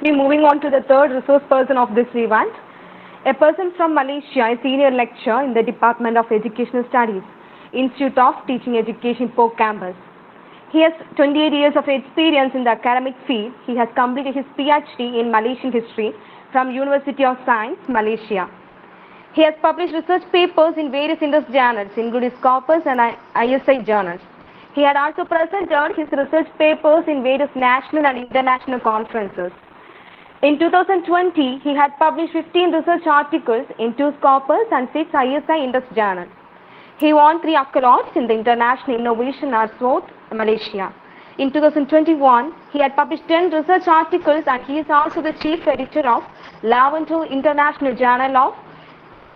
Let me moving on to the third resource person of this event. A person from Malaysia, a senior lecturer in the Department of Educational Studies, Institute of Teaching Education, Port Campus. He has 28 years of experience in the academic field. He has completed his PhD in Malaysian history from University of Science, Malaysia. He has published research papers in various industry journals, including Scopus and ISI journals. He had also presented his research papers in various national and international conferences. In 2020, he had published 15 research articles in 2 Scopus and 6 ISI industry journals. He won 3 accolades in the International Innovation Award, Malaysia. In 2021, he had published 10 research articles and he is also the chief editor of Lavento International Journal of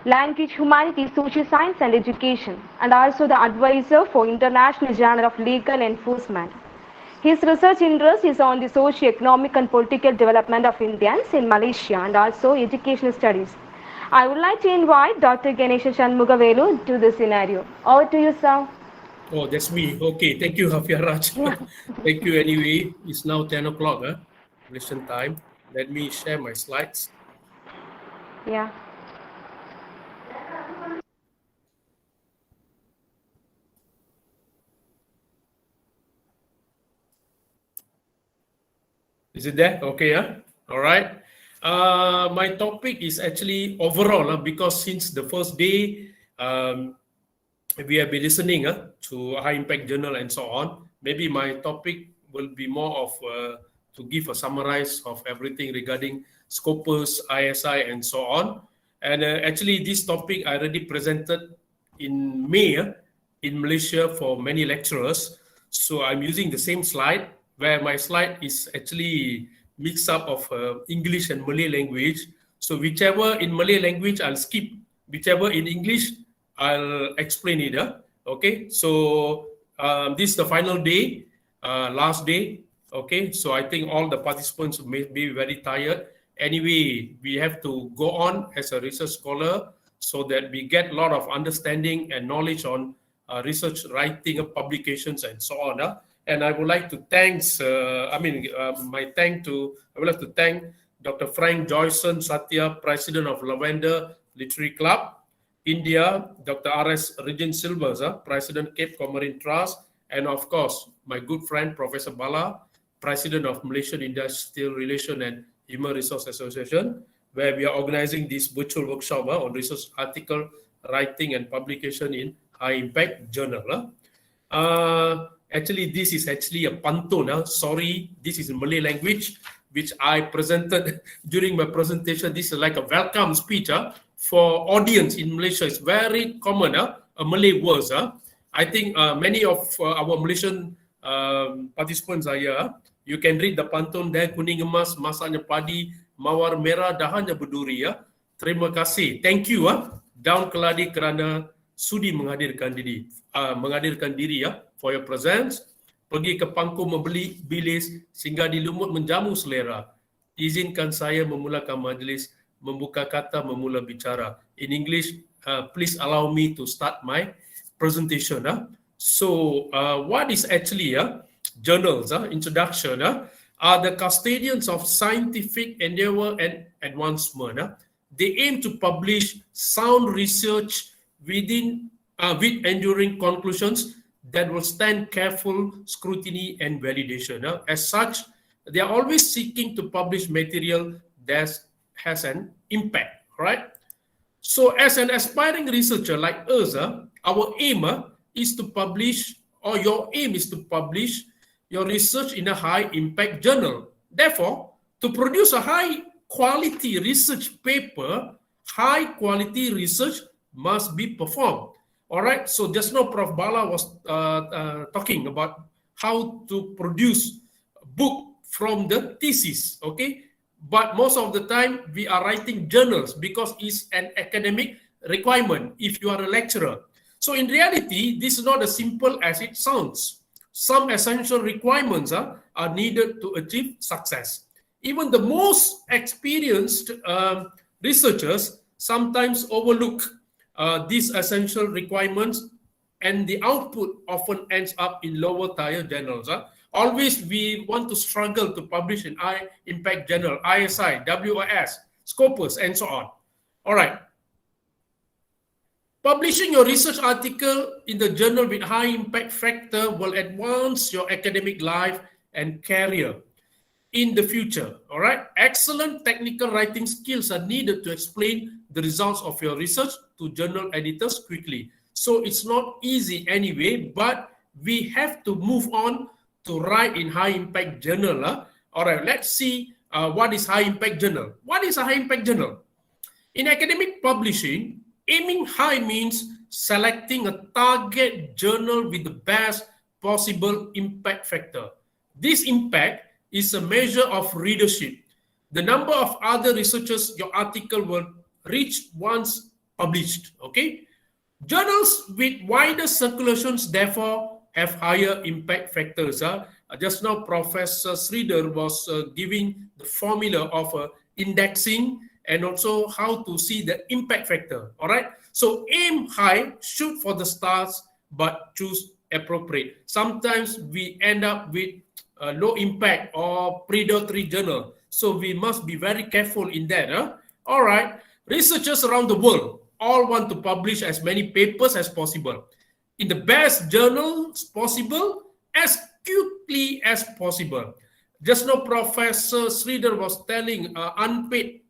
Language, Humanities, Social Science and Education, and also the advisor for International Journal of Legal Enforcement. His research interest is on the socio-economic and political development of Indians in Malaysia and also educational studies. I would like to invite Dr. Ganesha Shanmugavelu to the scenario. Over to you, sir. Oh, that's me. Okay, thank you, Hafia Raj. Yeah. Thank you anyway. It's now 10 o'clock, Malaysian time. Let me share my slides. Yeah. Is it there? Okay, all right. My topic is actually overall because since the first day we have been listening to high impact journal and so on. Maybe my topic will be more of to give a summarize of everything regarding Scopus, ISI, and so on. And actually, this topic I already presented in May in Malaysia for many lecturers. So I'm using the same slide, where my slide is actually mix up of English and Malay language. So whichever in Malay language, I'll skip. Whichever in English, I'll explain it. Okay, so this is the final day, last day. Okay, so I think all the participants may be very tired. Anyway, we have to go on as a research scholar so that we get a lot of understanding and knowledge on research writing, publications, and so on. And I would like to thank, I would like to thank Dr. Frank Joyson Satya, President of Lavender Literary Club, India, Dr. R.S. Regent Silvers, President Cape Comorin Trust, and of course, my good friend, Professor Bala, President of Malaysian Industrial Relation and Human Resource Association, where we are organizing this virtual workshop on research article writing and publication in high impact journal. Actually, this is actually a pantun. Sorry, this is in Malay language, which I presented during my presentation. This is like a welcome speech for audience in Malaysia. It's very common, a Malay words. I think many of our Malaysian participants are here. You can read the pantun there. Kuning emas, masaknya padi, mawar merah, dahannya berduri. Terima kasih. Thank you. Daun keladi kerana sudi menghadirkan diri. For your presence. Pergi ke pangku membeli bilis sehingga di lumut menjamu selera. Izinkan saya memulakan majlis, membuka kata, memula bicara. In English, please allow me to start my presentation. So, what is actually journals, introduction, are the custodians of scientific endeavor and advancement. They aim to publish sound research with enduring conclusions that will stand careful scrutiny and validation. As such, they are always seeking to publish material that has an impact, right? So as an aspiring researcher like us, our aim is to publish, or your aim is to publish your research in a high impact journal. Therefore, to produce a high quality research paper, high quality research must be performed. All right, so just now Prof. Bala was talking about how to produce a book from the thesis, okay? But most of the time, we are writing journals because it's an academic requirement if you are a lecturer. So in reality, this is not as simple as it sounds. Some essential requirements are needed to achieve success. Even the most experienced researchers sometimes overlook these essential requirements, and the output often ends up in lower tier journals. Always we want to struggle to publish in high impact journal, ISI, WOS, Scopus, and so on. All right. Publishing your research article in the journal with high impact factor will advance your academic life and career in the future. All right. Excellent technical writing skills are needed to explain the results of your research to journal editors quickly. So it's not easy anyway, but we have to move on to write in high impact journal. All right. Let's see what is high impact journal. What is a high impact journal? In academic publishing, aiming high means selecting a target journal with the best possible impact factor. This impact is a measure of readership, the number of other researchers your article will reach once published. Okay, journals with wider circulations therefore have higher impact factors. Just now, Professor Sridhar was giving the formula of indexing and also how to see the impact factor. All right. So aim high, shoot for the stars, but choose appropriate. Sometimes we end up with low impact or predatory journal. So we must be very careful in that. All right. Researchers around the world all want to publish as many papers as possible in the best journals possible as quickly as possible. Just now, Professor Sridhar was telling unpaid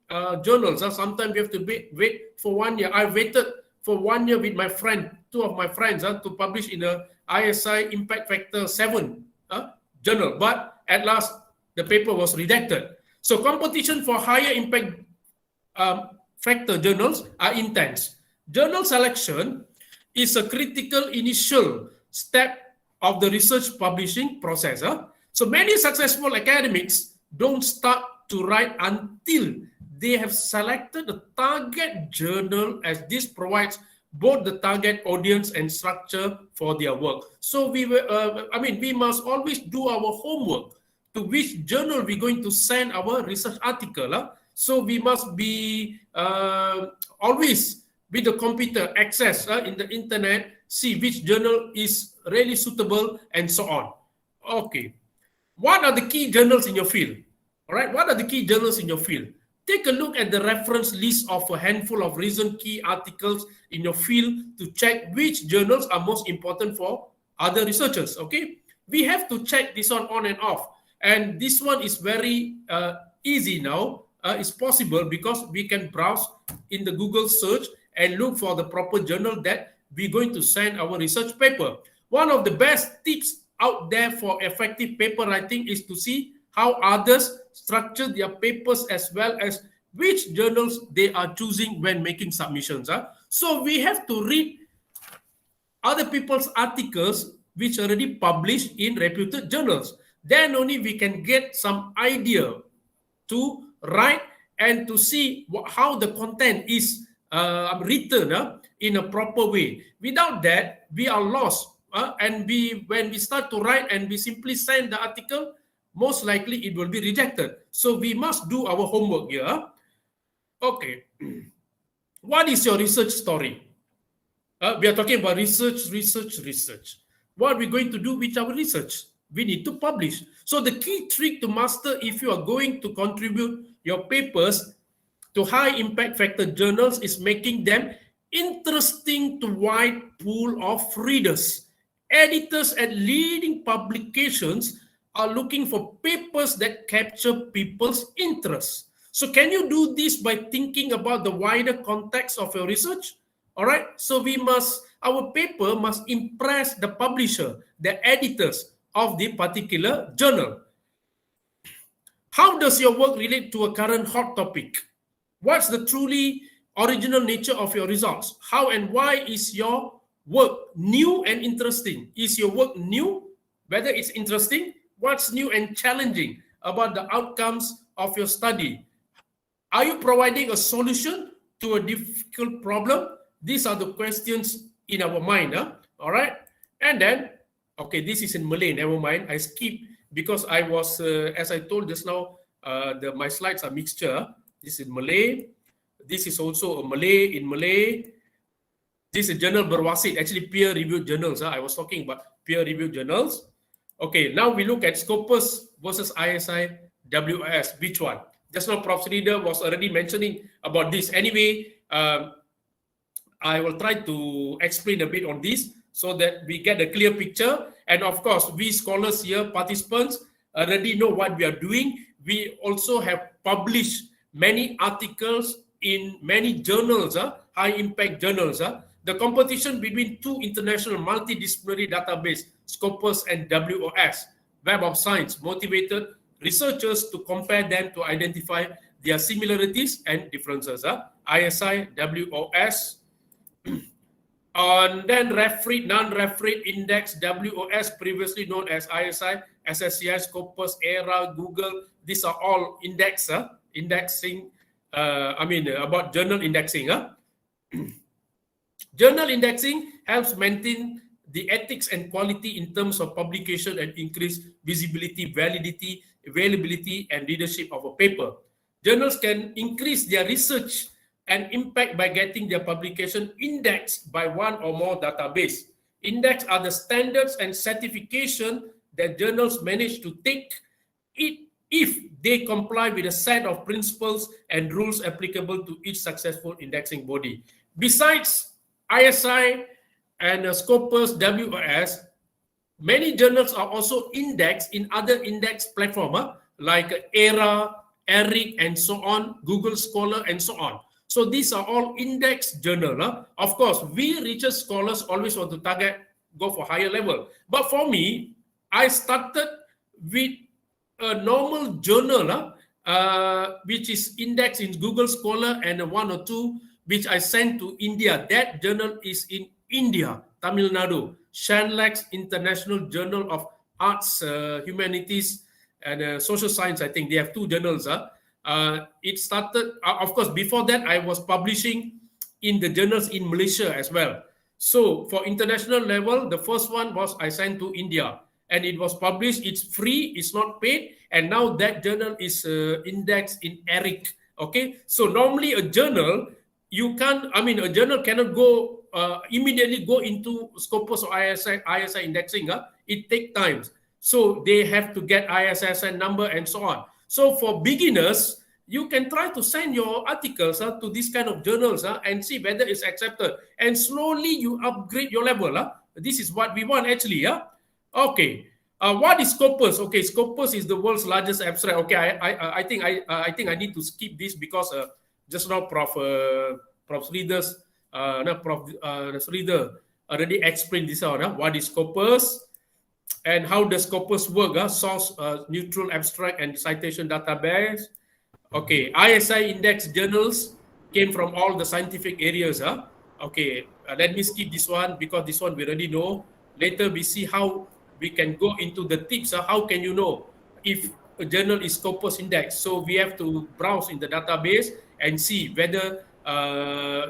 journals. Sometimes you have to wait for 1 year. I waited for 1 year with my friend, two of my friends, to publish in a ISI Impact Factor 7 journal. But at last, the paper was rejected. So competition for higher impact factor journals are intense. Journal selection is a critical initial step of the research publishing process. So many successful academics don't start to write until they have selected a target journal, as this provides both the target audience and structure for their work. So we must always do our homework to which journal we're going to send our research article. So we must be always with the computer access in the internet, see which journal is really suitable and so on. Okay. What are the key journals in your field? All right. What are the key journals in your field? Take a look at the reference list of a handful of recent key articles in your field to check which journals are most important for other researchers. Okay. We have to check this one on and off. And this one is very easy now. It's possible because we can browse in the Google search and look for the proper journal that we're going to send our research paper. One of the best tips out there for effective paper writing is to see how others structure their papers as well as which journals they are choosing when making submissions. So we have to read other people's articles which are already published in reputed journals. Then only we can get some idea to write and to see how the content is written in a proper way. Without that, we are lost. And when we start to write and we simply send the article, most likely it will be rejected. So we must do our homework here. Okay. What is your research story? We are talking about research. What are we going to do with our research? We need to publish. So the key trick to master if you are going to contribute your papers to high impact factor journals is making them interesting to wide pool of readers. Editors at leading publications are looking for papers that capture people's interest. So can you do this by thinking about the wider context of your research? All right. So our paper must impress the publisher, the editors of the particular journal. How does your work relate to a current hot topic? What's the truly original nature of your results? How and why is your work new and interesting? Is your work new? Whether it's interesting, what's new and challenging about the outcomes of your study? Are you providing a solution to a difficult problem? These are the questions in our mind. All right. And then, okay, this is in Malay. Never mind. I skip because I was, as I told just now, my slides are mixture. This is Malay. This is also a Malay in Malay. This is journal berwasit, actually peer-reviewed journals. I was talking about peer-reviewed journals. Okay, now we look at Scopus versus ISI WS. Which one? Just now, Prof. Reader was already mentioning about this. Anyway, I will try to explain a bit on this so that we get a clear picture. And of course, we scholars here, participants, already know what we are doing. We also have published many articles in many journals, high impact journals. The competition between two international multidisciplinary database, Scopus and WOS, Web of Science, motivated researchers to compare them to identify their similarities and differences. ISI, WOS, and then refereed, non-refereed index, WOS, previously known as ISI, SSCI, Scopus, ERA, Google. These are all indexing, about journal indexing. Journal indexing helps maintain the ethics and quality in terms of publication and increase visibility, validity, availability, and readership of a paper. Journals can increase their research and impact by getting their publication indexed by one or more database. Index are the standards and certification that journals manage to take if they comply with a set of principles and rules applicable to each successful indexing body. Besides ISI and Scopus WOS, many journals are also indexed in other index platforms like ERA, ERIC, and so on, Google Scholar, and so on. So these are all index journal. Of course, we research scholars always want to go for higher level. But for me, I started with a normal journal, which is indexed in Google Scholar, and one or two which I sent to India. That journal is in India, Tamil Nadu, Shanlax International Journal of Arts, Humanities, and Social Science. I think they have two journals. It started, of course, before that, I was publishing in the journals in Malaysia as well. So for international level, the first one was I sent to India, and it was published. It's free, it's not paid, and now that journal is indexed in ERIC. Okay, so normally a journal, a journal cannot go immediately go into Scopus or ISI indexing. It takes time. So they have to get ISSN number and so on. So for beginners, you can try to send your articles to these kind of journals and see whether it's accepted. And slowly you upgrade your level. This is what we want actually. Okay. What is Scopus? Okay, Scopus is the world's largest abstract. Okay, I think I need to skip this because just now Prof. Reader already explained this out. What is Scopus and how does Scopus work? Source, neutral, abstract, and citation database. Okay, ISI index journals came from all the scientific areas. Okay, let me skip this one because this one we already know. Later we see how we can go into the tips. How can you know if a journal is Scopus index? So we have to browse in the database and see whether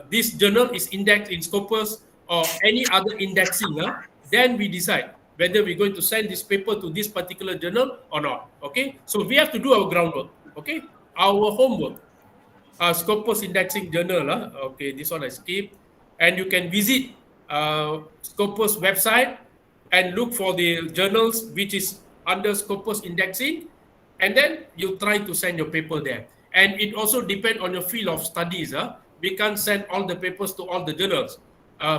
this journal is indexed in Scopus or any other indexing. Then we decide whether we're going to send this paper to this particular journal or not. Okay, so we have to do our groundwork. Okay, our homework. Scopus indexing journal. Okay, this one I skip. And you can visit Scopus website and look for the journals which is under Scopus indexing, and then you try to send your paper there. And it also depends on your field of studies. We can't send all the papers to all the journals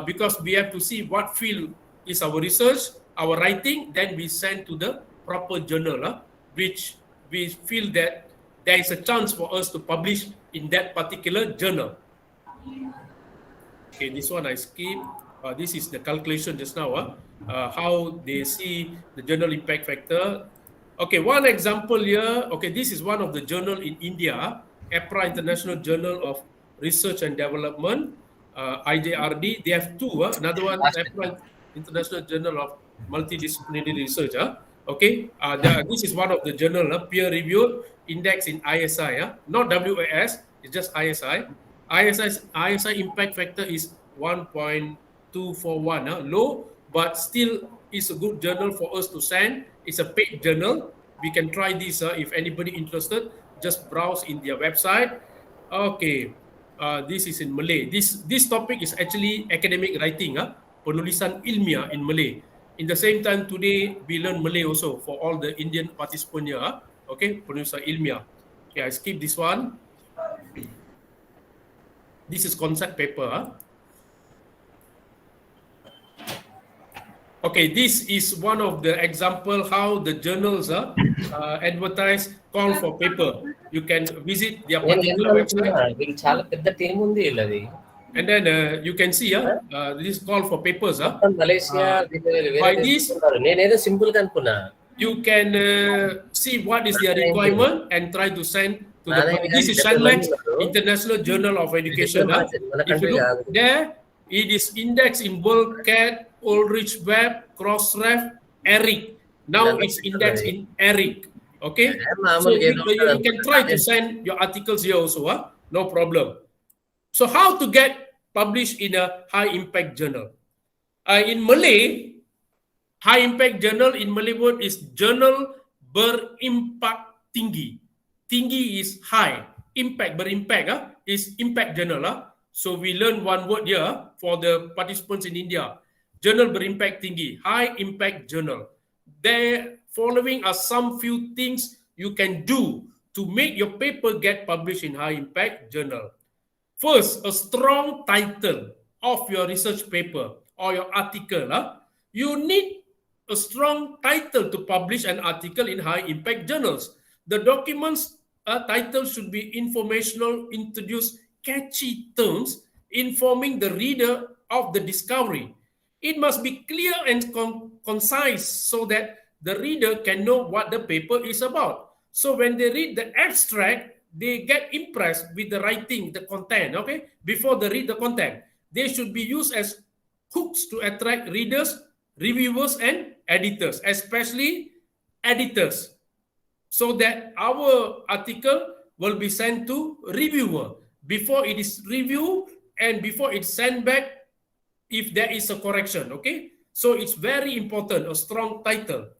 because we have to see what field is our research, our writing, then we send to the proper journal, which we feel that there is a chance for us to publish in that particular journal. Okay, this one I skip. This is the calculation just now, how they see the journal impact factor. Okay, one example here. Okay, this is one of the journal in India, EPRA International Journal of Research and Development, IJRD. They have two. Another one, EPRA International Journal of Multidisciplinary Research. Okay, this is one of the journal, peer-reviewed, indexed in ISI. Not WAS, it's just ISI. ISI impact factor is 1.241, low, but still is a good journal for us to send. It's a paid journal. We can try this if anybody interested. Just browse in their website. Okay, this is in Malay. This topic is actually academic writing, penulisan ilmiah in Malay. In the same time, today we learn Malay also for all the Indian participants here. Okay, Producer Ilmiah. Okay, I skip this one. This is concept paper. Okay, this is one of the example how the journals advertise call for paper. You can visit their నేను particular అనుకున్నా website, వీళ్ళు చాలా పెద్ద team ఉంది వీళ్ళది. and then you can see this call for papers. మొత్తం Malaysia By this, నేనేదో simple గా అనుకున్నా. you can see what is their requirement and try to send to the. This is Shanlex International Journal of Education. If you look there, it is indexed in WorldCat, Ulrich Web, Crossref, ERIC. Now it's indexed in ERIC. Okay, so you can try to send your articles here also. No problem. So how to get published in a high impact journal? In Malay, high impact journal in Malay word is journal berimpak tinggi. Tinggi is high. Impact berimpact is impact journal. So we learn one word here for the participants in India. Journal berimpact tinggi, high impact journal. There following are some few things you can do to make your paper get published in high impact journal. First, a strong title of your research paper or your article. You need a strong title to publish an article in high impact journals. The document's title should be informational, introduce catchy terms informing the reader of the discovery. It must be clear and concise so that the reader can know what the paper is about. So when they read the abstract, they get impressed with the writing, the content, okay? Before they read the content, they should be used as hooks to attract readers, reviewers, and editors, especially editors, so that our article will be sent to reviewer before it is reviewed and before it's sent back if there is a correction, okay? So it's very important, a strong title.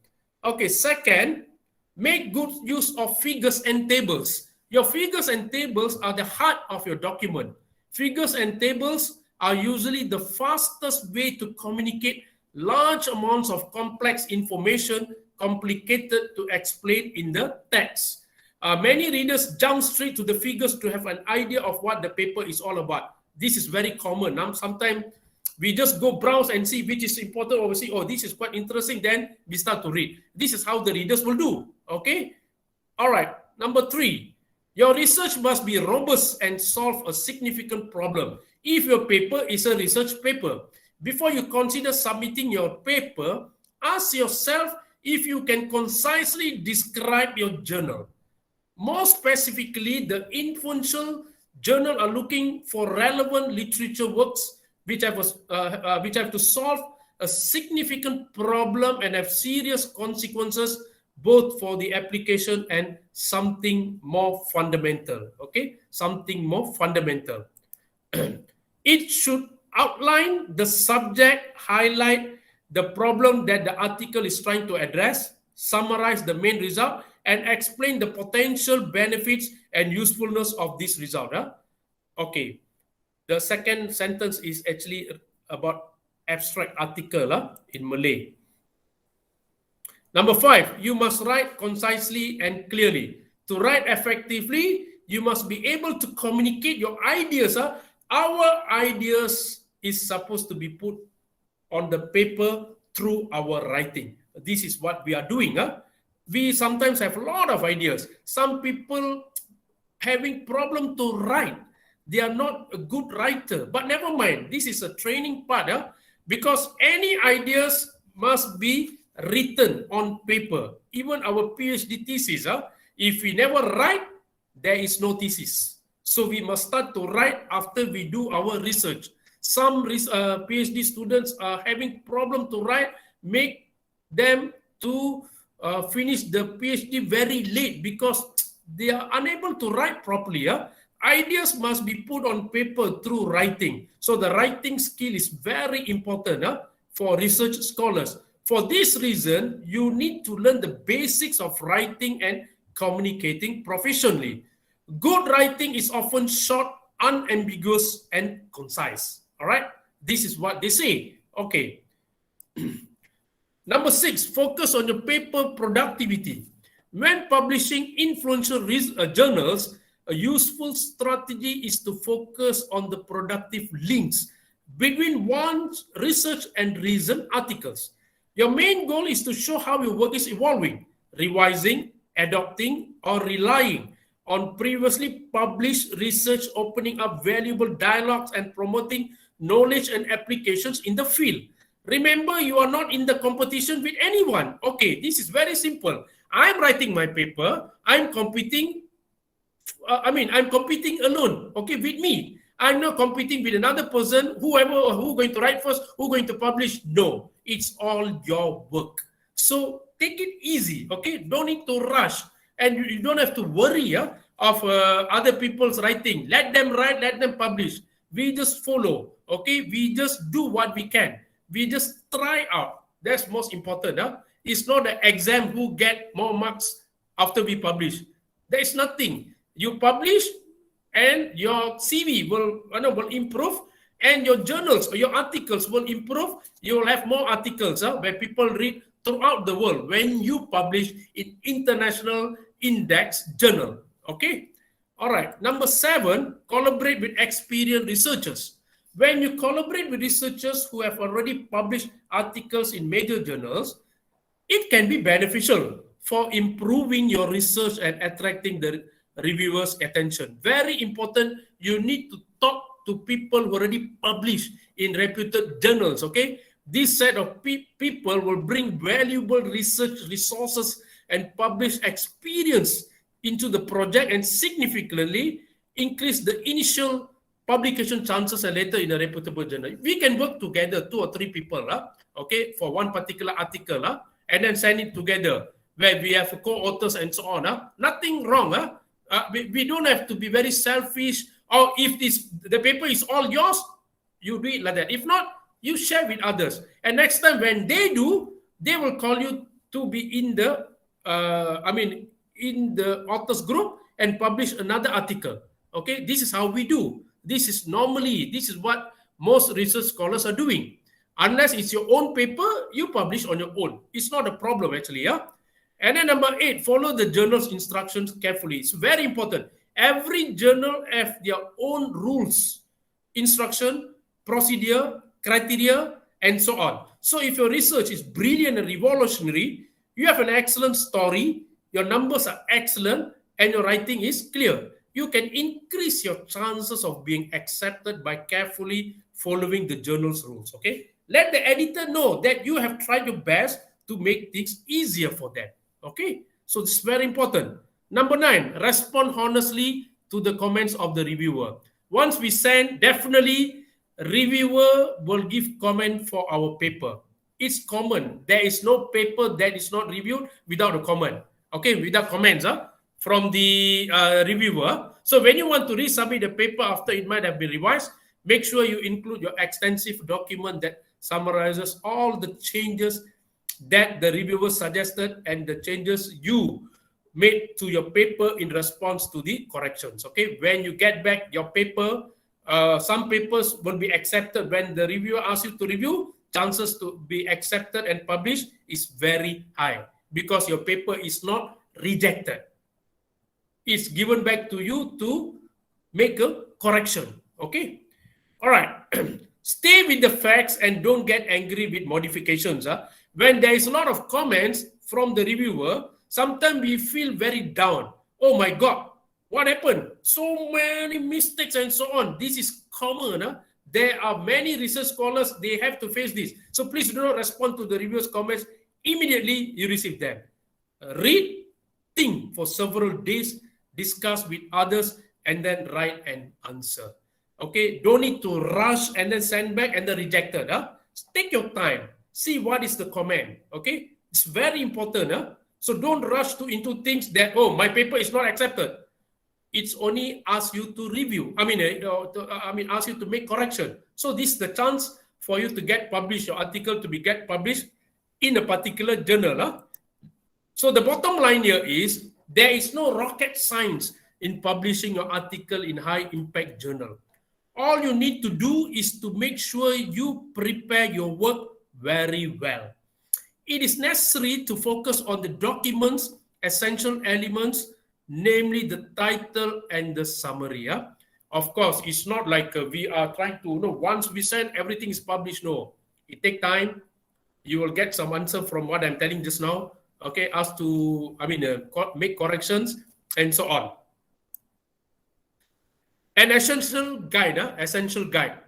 Okay, second, make good use of figures and tables. Your figures and tables are the heart of your document. Figures and tables are usually the fastest way to communicate large amounts of complex information, complicated to explain in the text. Many readers jump straight to the figures to have an idea of what the paper is all about. This is very common. Sometimes we just go browse and see which is important, or we see, oh, this is quite interesting, then we start to read. This is how the readers will do, okay? All right, number 3, your research must be robust and solve a significant problem. If your paper is a research paper, before you consider submitting your paper, ask yourself if you can concisely describe your journal. More specifically, the influential journal are looking for relevant literature works which have to solve a significant problem and have serious consequences both for the application and something more fundamental, okay? Something more fundamental. It should outline the subject, highlight the problem that the article is trying to address, summarize the main result, and explain the potential benefits and usefulness of this result. Okay. The second sentence is actually about abstract article in Malay. Number 5, you must write concisely and clearly. To write effectively, you must be able to communicate your ideas. Our ideas is supposed to be put on the paper through our writing. This is what we are doing. We sometimes have a lot of ideas. Some people having problem to write. They are not a good writer, but never mind. This is a training part, because any ideas must be written on paper. Even our PhD thesis, if we never write, there is no thesis. So we must start to write after we do our research. Some PhD students are having problem to write, make them to finish the PhD very late because they are unable to write properly. Ideas must be put on paper through writing. So the writing skill is very important for research scholars. For this reason, you need to learn the basics of writing and communicating professionally. Good writing is often short, unambiguous, and concise. All right? This is what they say. Okay. Number 6, focus on your paper productivity. When publishing influential journals, a useful strategy is to focus on the productive links between one's research and recent articles. Your main goal is to show how your work is evolving, revising, adopting, or relying on previously published research, opening up valuable dialogues and promoting knowledge and applications in the field. Remember, you are not in the competition with anyone. Okay, this is very simple. I'm writing my paper. I'm competing. I'm competing alone. Okay, with me. I'm not competing with another person. Who going to write first? Who going to publish? No, it's all your work. So take it easy. Okay, don't need to rush, and you don't have to worry of other people's writing. Let them write. Let them publish. We just follow. Okay, we just do what we can. We just try out. That's most important. It's not the exam who get more marks after we publish. There is nothing. You publish and your CV will improve, and your journals or your articles will improve. You will have more articles where people read throughout the world when you publish in international index journal. Okay? All right. Number 7, collaborate with experienced researchers. When you collaborate with researchers who have already published articles in major journals, it can be beneficial for improving your research and attracting the reviewers' attention. Very important, you need to talk to people who already published in reputed journals, okay? This set of people will bring valuable research resources and published experience into the project and significantly increase the initial publication chances and later in a reputable journal. We can work together, 2 or 3 people, okay, for one particular article, and then send it together where we have co-authors and so on. Nothing wrong. We don't have to be very selfish, or if the paper is all yours, you do it like that. If not, you share with others. And next time when they do, they will call you to be in the in the authors group and publish another article. Okay, this is how we do. This is what most research scholars are doing. Unless it's your own paper, you publish on your own. It's not a problem actually. And then number 8, follow the journal's instructions carefully. It's very important. Every journal has their own rules, instruction, procedure, criteria, and so on. So if your research is brilliant and revolutionary, you have an excellent story, your numbers are excellent, and your writing is clear, you can increase your chances of being accepted by carefully following the journal's rules, okay? Let the editor know that you have tried your best to make things easier for them, okay? So this is very important. Number 9, respond honestly to the comments of the reviewer. Once we send, definitely reviewer will give comment for our paper. It's common. There is no paper that is not reviewed without a comment, okay? Without comments, from the reviewer. So when you want to resubmit the paper after it might have been revised, make sure you include your extensive document that summarizes all the changes that the reviewer suggested and the changes you made to your paper in response to the corrections. Okay, when you get back your paper, some papers will be accepted when the reviewer asks you to review. Chances to be accepted and published is very high because your paper is not rejected. It's given back to you to make a correction. Okay. All right. Stay with the facts and don't get angry with modifications. When there is a lot of comments from the reviewer, sometimes we feel very down. Oh my God, what happened? So many mistakes and so on. This is common. There are many research scholars, they have to face this. So please do not respond to the reviewer's comments immediately you receive them. Read, think for several days, discuss with others, and then write an answer. Okay, don't need to rush and then send back and then reject it. Take your time. See what is the comment. Okay, it's very important. So don't rush into things that, oh, my paper is not accepted. It's only ask you to review. Ask you to make correction. So this is the chance for you to get published, your article to get published in a particular journal. So the bottom line here is there is no rocket science in publishing your article in high impact journal. All you need to do is to make sure you prepare your work very well. it is necessary to focus on the document's essential elements, namely the title and the summary. Of course, it's not like we are trying to, once we send, everything is published. No, it takes time. You will get some answer from what I'm telling just now. Okay, ask to, make corrections and so on. An essential guide,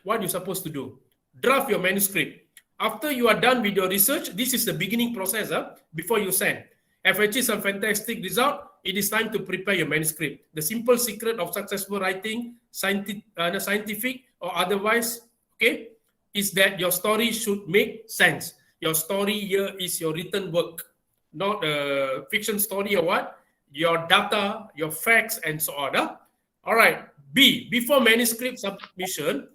what you're supposed to do. Draft your manuscript. After you are done with your research, this is the beginning process before you send. Have achieved some fantastic result, it is time to prepare your manuscript. The simple secret of successful writing, scientific or otherwise, okay, is that your story should make sense. Your story here is your written work, not a fiction story or what? Your data, your facts, and so on. All right. B, before manuscript submission,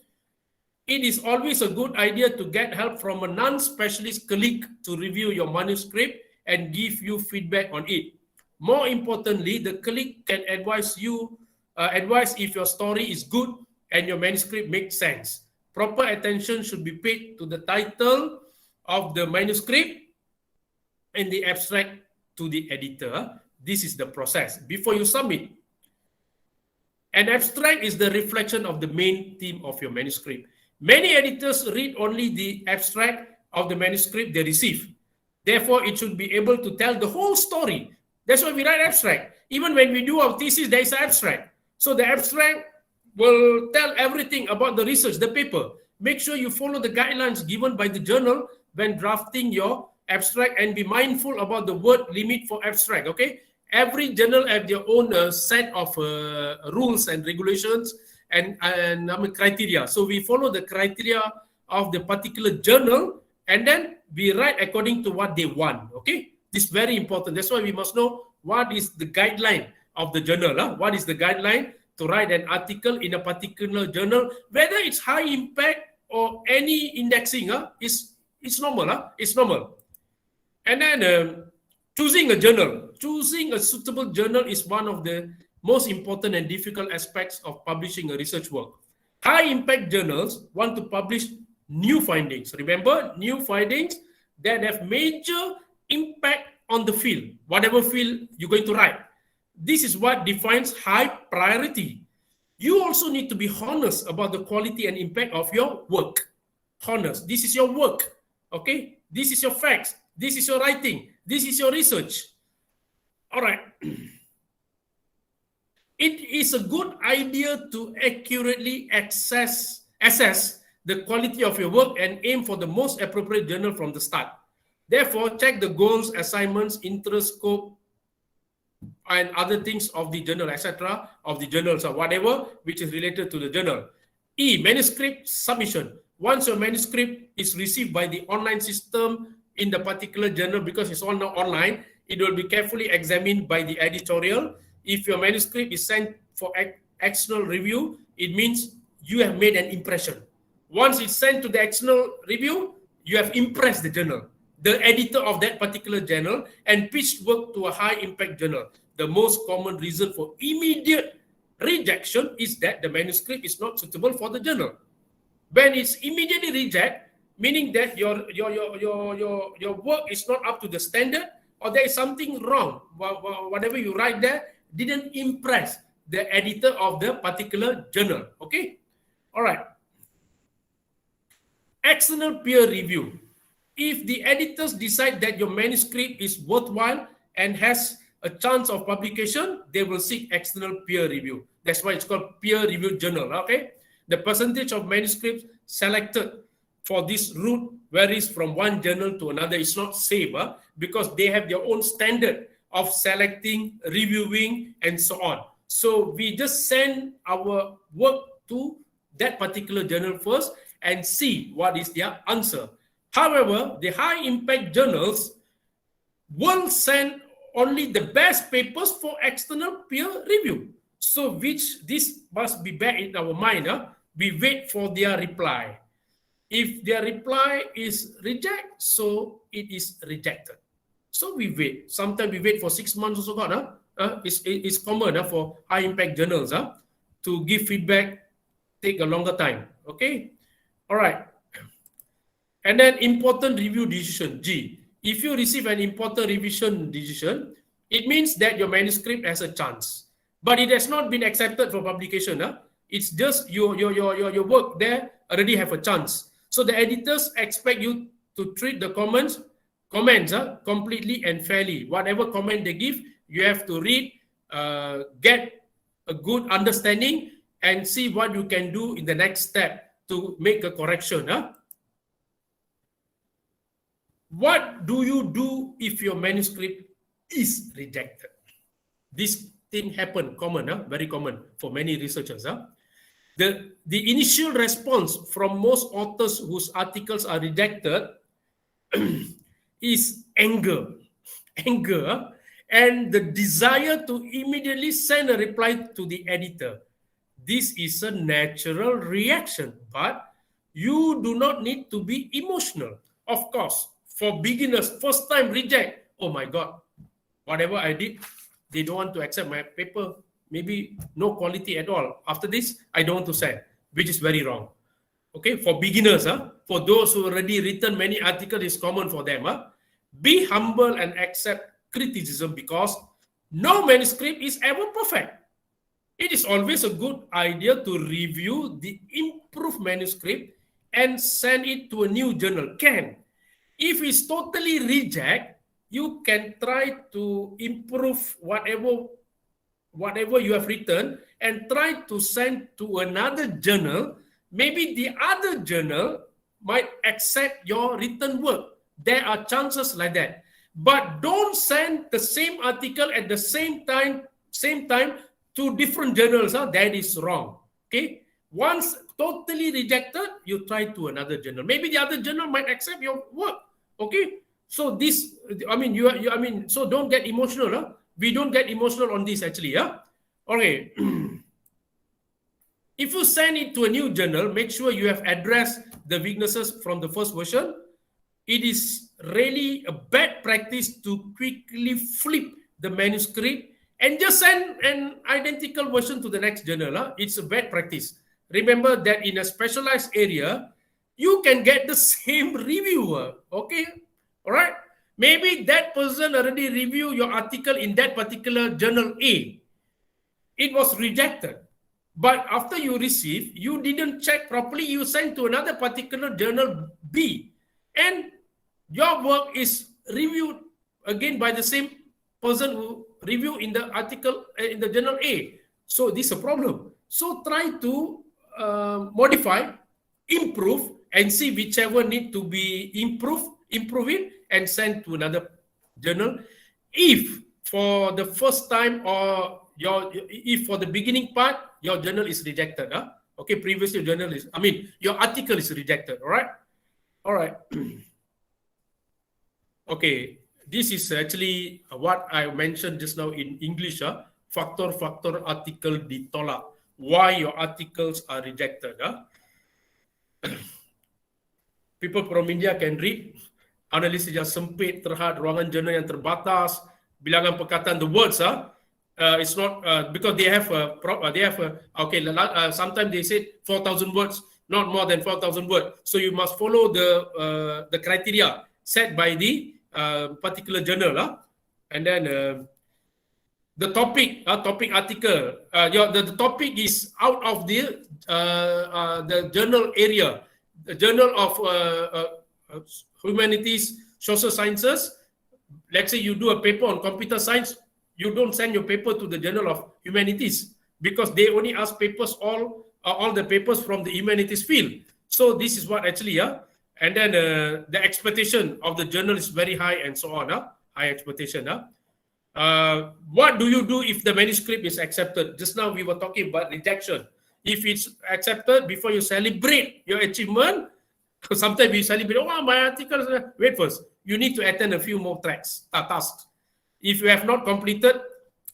it is always a good idea to get help from a non-specialist colleague to review your manuscript and give you feedback on it. More importantly, the colleague can advise if your story is good and your manuscript makes sense. Proper attention should be paid to the title of the manuscript and the abstract to the editor. This is the process before you submit. An abstract is the reflection of the main theme of your manuscript. Many editors read only the abstract of the manuscript they receive. Therefore, it should be able to tell the whole story. That's why we write abstract. Even when we do our thesis, there is an abstract. So the abstract will tell everything about the research, the paper. Make sure you follow the guidelines given by the journal when drafting your abstract and be mindful about the word limit for abstract, okay? Every journal have their own set of rules and regulations and criteria. So we follow the criteria of the particular journal and then we write according to what they want, okay? This is very important. That's why we must know what is the guideline of the journal. What is the guideline to write an article in a particular journal, whether it's high impact or any indexing, it's normal. It's normal. And then choosing a journal. Choosing a suitable journal is one of the most important and difficult aspects of publishing a research work. High impact journals want to publish new findings. Remember, new findings that have major impact on the field, whatever field you're going to write. This is what defines high priority. You also need to be honest about the quality and impact of your work. Honest. This is your work. Okay? This is your facts. This is your writing. This is your research. All right. It is a good idea to accurately assess the quality of your work and aim for the most appropriate journal from the start. Therefore, check the goals, assignments, interest, scope, and other things of the journal, etc., of the journals or whatever which is related to the journal. E, manuscript submission. Once your manuscript is received by the online system in the particular journal, because it's all now online, it will be carefully examined by the editorial. If your manuscript is sent for external review, it means you have made an impression. Once it's sent to the external review, you have impressed the journal, the editor of that particular journal, and pitched work to a high impact journal. The most common reason for immediate rejection is that the manuscript is not suitable for the journal. When it's immediately rejected, meaning that your work is not up to the standard, or there is something wrong. Whatever you write there didn't impress the editor of the particular journal. Okay? All right. External peer review. If the editors decide that your manuscript is worthwhile and has a chance of publication, they will seek external peer review. That's why it's called peer review journal. Okay? The percentage of manuscripts selected for this route varies from one journal to another. It's not safe because they have their own standard of selecting, reviewing, and so on. So we just send our work to that particular journal first and see what is their answer. However, the high impact journals will send only the best papers for external peer review. So this must be back in our mind. We wait for their reply. If their reply is reject, so it is rejected. So we wait. Sometimes we wait for 6 months also. It's common for high impact journals to give feedback, take a longer time. Okay? All right. And then important review decision, G. if you receive an important revision decision, it means that your manuscript has a chance. But it has not been accepted for publication. It's just your work there already have a chance. So the editors expect you to treat the comments completely and fairly. Whatever comment they give, you have to read, get a good understanding, and see what you can do in the next step to make a correction. What do you do if your manuscript is rejected? This thing happen common, very common for many researchers. The initial response from most authors whose articles are rejected is anger, and the desire to immediately send a reply to the editor. This is a natural reaction, but you do not need to be emotional. Of course, for beginners, first time reject, oh my God, whatever I did, they don't want to accept my paper, maybe no quality at all. After this, I don't want to send, which is very wrong. Okay, for beginners, for those who already written many articles, it's common for them. Be humble and accept criticism, because no manuscript is ever perfect. It is always a good idea to review the improved manuscript and send it to a new journal. If it's totally reject, you can try to improve whatever you have written and try to send to another journal. Maybe the other journal might accept your written work. There are chances like that. But don't send the same article at the same time to different journals. That is wrong. Okay. Once totally rejected, you try to another journal. Maybe the other journal might accept your work. Okay. So this, so don't get emotional. We don't get emotional on this actually. Okay. If you send it to a new journal, make sure you have addressed the weaknesses from the first version. It is really a bad practice to quickly flip the manuscript and just send an identical version to the next journal. It's a bad practice. Remember that in a specialized area, you can get the same reviewer. Okay? All right? Maybe that person already reviewed your article in that particular journal A. It was rejected. But after you receive, you didn't check properly, you sent to another particular journal B. And your work is reviewed again by the same person who reviewed in the article in the journal A. So this is a problem. So try to modify, improve, and see whichever need to be improve it and send to another journal. If for the first time or if for the beginning part, your journal is rejected. Okay, previously your article is rejected. All right. Okay, this is actually what I mentioned just now in English. Faktor artikel ditolak. Why your articles are rejected. People from India can read. Analisis yang sempit terhadap ruangan jurnal yang terbatas, bilangan perkataan, the words it's not because they have sometimes they say 4,000 words, not more than 4,000 words. So you must follow the criteria set by the particular journal. And then the topic article, the topic is out of the journal area, the journal of humanities, social sciences. Let's say you do a paper on computer science, you don't send your paper to the Journal of Humanities because they only ask papers, all the papers from the humanities field. So this is what actually, and then the expectation of the journal is very high and so on, high expectation. What do you do if the manuscript is accepted? Just now we were talking about rejection. If it's accepted, before you celebrate your achievement, sometimes we celebrate, oh, my article, wait first. You need to attend a few more tasks. If you have not completed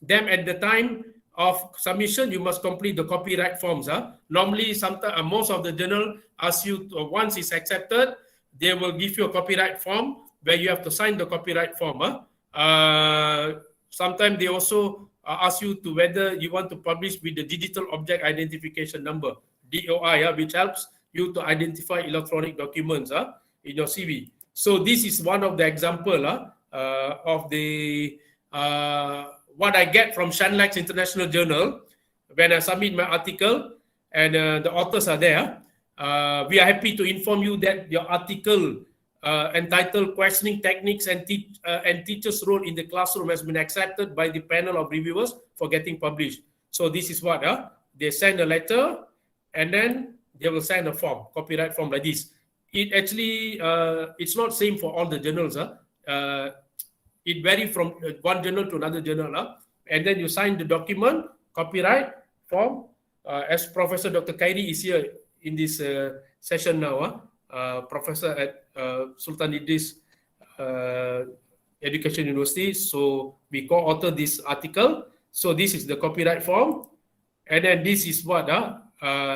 them at the time of submission, you must complete the copyright forms. Normally, most of the journal ask you, once it's accepted, they will give you a copyright form where you have to sign the copyright form. Sometimes they also ask you to whether you want to publish with the Digital Object Identification Number, DOI, which helps you to identify electronic documents in your CV. So this is one of the example of the what I get from Shanlax International Journal when I submit my article, and the authors are there. We are happy to inform you that your article entitled "Questioning Techniques and Teachers' Role in the Classroom" has been accepted by the panel of reviewers for getting published. So this is what they send a letter, and then they will send a form, copyright form like this. It actually it's not same for all the journals. It varies from one journal to another journal. And then you sign the document, copyright form. As Professor Dr. Khairi is here in this session now, professor at Sultan Idris Education University. So we co-author this article. So this is the copyright form. And then this is what,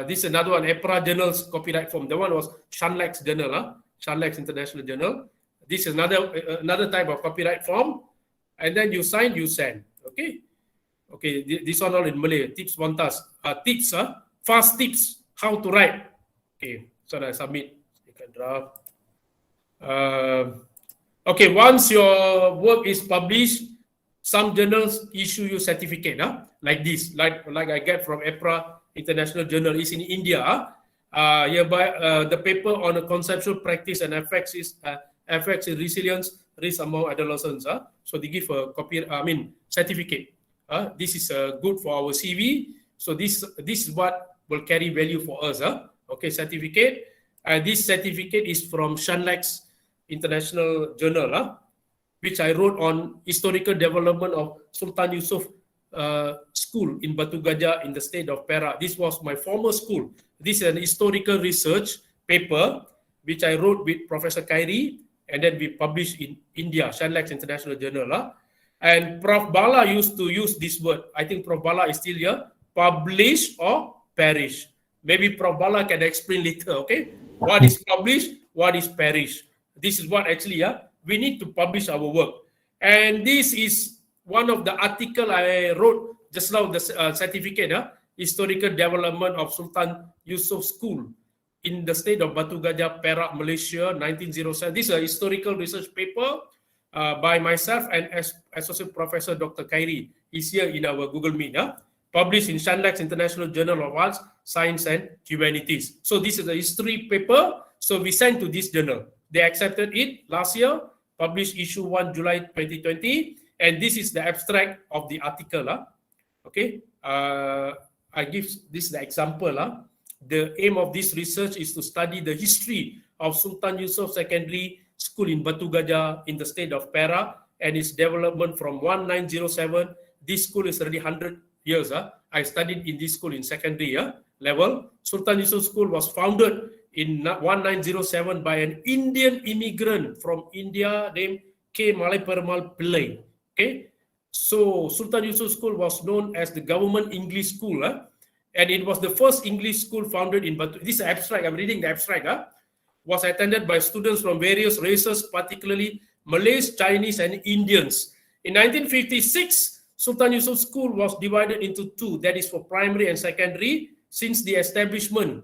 this is another one, EPRA Journal's copyright form. The one was Shanlax Journal, Shanlax International Journal. This is another type of copyright form. And then you sign, you send. Okay. Okay, this one all in Malay. Tips, one task. Tips, fast tips, how to write. Okay, so I submit. You can draft. Okay, once your work is published, some journals issue you certificate, like this, like I get from EPRA International Journal, is in India. Hereby, the paper on a conceptual practice and effects in resilience, risk among adolescents. So they give a certificate. This is good for our CV. So this is what will carry value for us. Okay, certificate. This certificate is from Shanlax International Journal, which I wrote on historical development of Sultan Yusuf School in Batu Gajah in the state of Perak. This was my former school. This is an historical research paper which I wrote with Professor Khairi, and then we published in India, Shanlax International Journal. And Prof. Bala used to use this word. I think Prof. Bala is still here. Publish or perish. Maybe Prof. Bala can explain later, okay? What is published, what is perish. This is what actually, we need to publish our work. And this is one of the article I wrote just now, the certificate, historical development of Sultan Yusuf School in the state of Batu Gajah, Perak, Malaysia, 1907. This is a historical research paper by myself and Associate Professor Dr. Khairi. Is here in our Google Meet, published in Shanlax International Journal of Arts, Science and Humanities. So this is a history paper. So we sent to this journal. They accepted it last year, published issue 1 July 2020. And this is the abstract of the article. Okay, I give this the example. The aim of this research is to study the history of Sultan Yusuf Secondary School in Batu Gajah in the state of Perak and its development from 1907. This school is already 100 years. I studied in this school in secondary level. Sultan Yusuf School was founded in 1907 by an Indian immigrant from India named K. Malay Perumal Pillai. Okay, so Sultan Yusuf School was known as the government English school, and it was the first English school founded in Batu. This is abstract. I'm reading the abstract. Was attended by students from various races, particularly Malays, Chinese, and Indians. In 1956, Sultan Yusuf School was divided into two, that is for primary and secondary. Since the establishment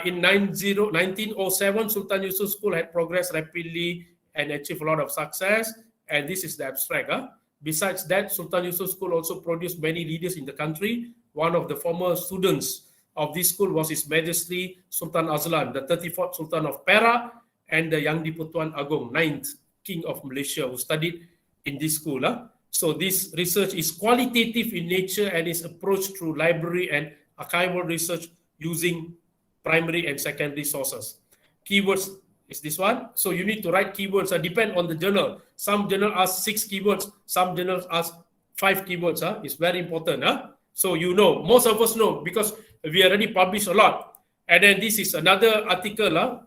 in 1907, Sultan Yusuf School had progressed rapidly and achieved a lot of success. And this is the abstract. Besides that, Sultan Yusuf School also produced many leaders in the country. One of the former students of this school was His Majesty Sultan Azlan, the 34th Sultan of Perak, and the Yang di-Pertuan Agong, 9th King of Malaysia, who studied in this school. So this research is qualitative in nature and is approached through library and archival research using primary and secondary sources. Keywords is this one. So you need to write keywords. Depend on the journal. Some journal ask 6 keywords. Some journals ask 5 keywords. It's very important. So you know, most of us know because we already published a lot. And then this is another article,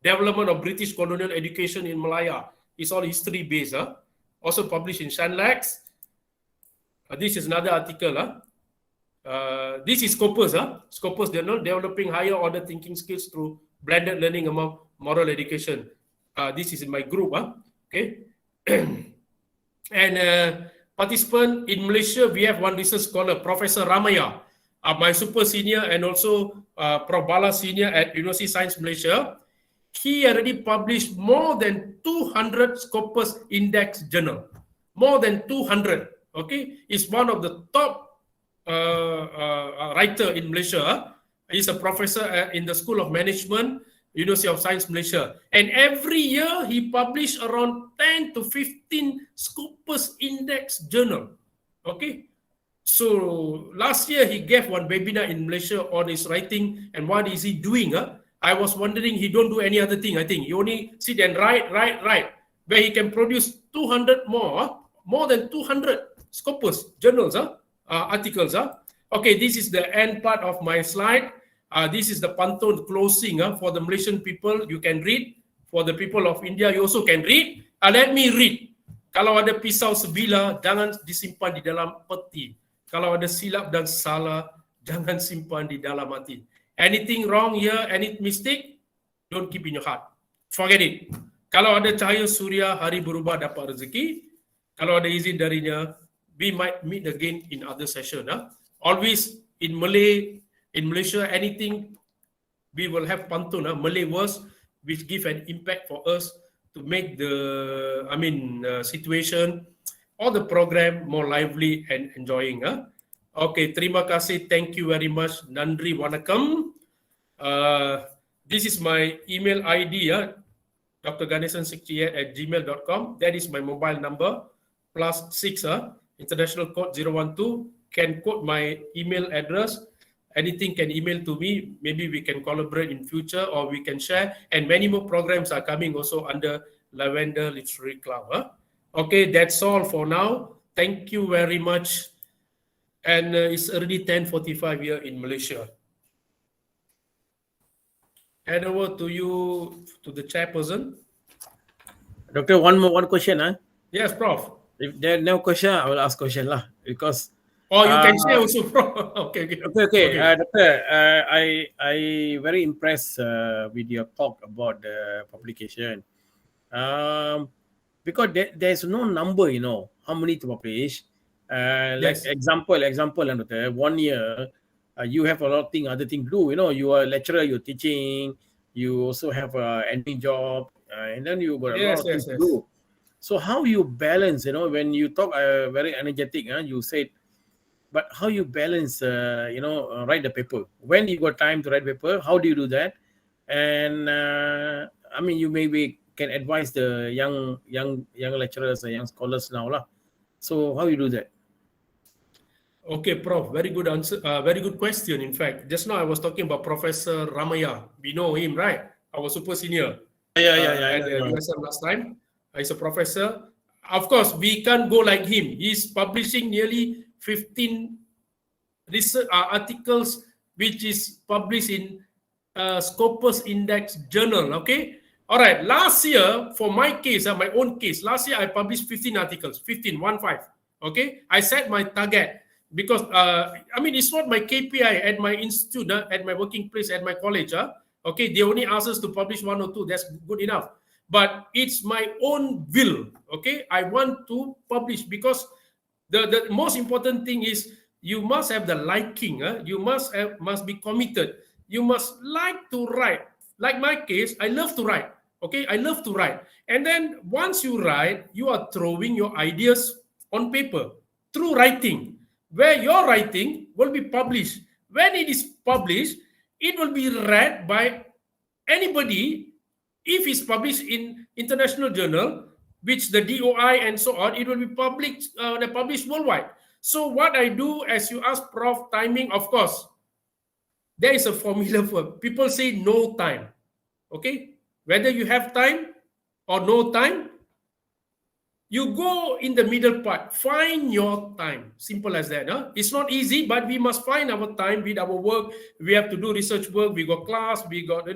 Development of British Colonial Education in Malaya. It's all history based. Also published in Shanlax. This is another article. This is Scopus. Scopus Journal, Developing Higher Order Thinking Skills Through Blended Learning Among Moral Education. This is in my group. Okay. And participant in Malaysia, we have one research scholar, Professor Ramaya, my super senior, and also Prof. Bala senior at University Science Malaysia. he already published more than 200 Scopus Index journal. More than 200. Okay, he's one of the top writer in Malaysia. He's a professor in the School of Management, University of Science Malaysia. And every year he published around 10 to 15 Scopus Index journal. Okay. So last year he gave one webinar in Malaysia on his writing and what is he doing. I was wondering he don't do any other thing. I think he only sit and write, where he can produce 200 more than 200 Scopus journals, articles. Okay, this is the end part of my slide. This is the pantun closing for the Malaysian people. You can read. For the people of India, you also can read. Let me read. Kalau ada pisau sebilah, jangan disimpan di dalam peti. Kalau ada silap dan salah, jangan simpan di dalam hati. Anything wrong here, any mistake, don't keep in your heart. Forget it. Kalau ada cahaya suria, hari berubah dapat rezeki. Kalau ada izin darinya, we might meet again in other session. Always in Malay, in Malaysia, anything, we will have pantun, Malay words, which give an impact for us to make the, situation or the program more lively and enjoying. Okay, terima kasih. Thank you very much. Nandri Wanakam. This is my email ID, drganesan68@gmail.com. That is my mobile number, +6, international code 012. Can quote my email address. Anything can email to me. Maybe we can collaborate in future or we can share. And many more programs are coming also under Lavender Literary Club. Okay, that's all for now. Thank you very much. And it's already 10:45 here in Malaysia. Hand over to you, to the chairperson. Doctor, one question. Yes, Prof. If there are no question, I will ask question lah. Because you can share also, Prof. Okay. Doctor, I very impressed with your talk about the publication. Because there's no number, how many to publish. Like Yes. example, Doctor, 1 year, you have a lot of other things to do. You are a lecturer, you're teaching, you also have a admin job, and then you got a lot of things to do. So how you balance, when you talk very energetic, you said, but how you balance, write the paper? When you got time to write paper, how do you do that? And you maybe can advise the young lecturers or young scholars now lah. So how you do that? Okay, Prof. Very good answer. Very good question. In fact, just now I was talking about Professor Ramaya. We know him, right? Our super senior. At the USM last time. He's a professor. Of course, we can't go like him. He's publishing nearly 15 research articles, which is published in Scopus Index Journal. Okay. All right. Last year, for my case, my own case, last year I published 15 articles. 15. Okay. I set my target because it's not my KPI at my institute, at my working place, at my college. Okay. They only ask us to publish 1 or 2. That's good enough. But it's my own will. Okay. I want to publish because the most important thing is you must have the liking. You must be committed. You must like to write. Like my case, I love to write. Okay, I love to write. And then once you write, you are throwing your ideas on paper through writing, where your writing will be published. When it is published, it will be read by anybody. If it's published in international journal, which the DOI and so on, it will be published worldwide. So what I do, as you ask, Prof, timing, of course, there is a formula for people say no time. Okay, whether you have time or no time, you go in the middle part. Find your time. Simple as that. It's not easy, but we must find our time with our work. We have to do research work. We got class. We got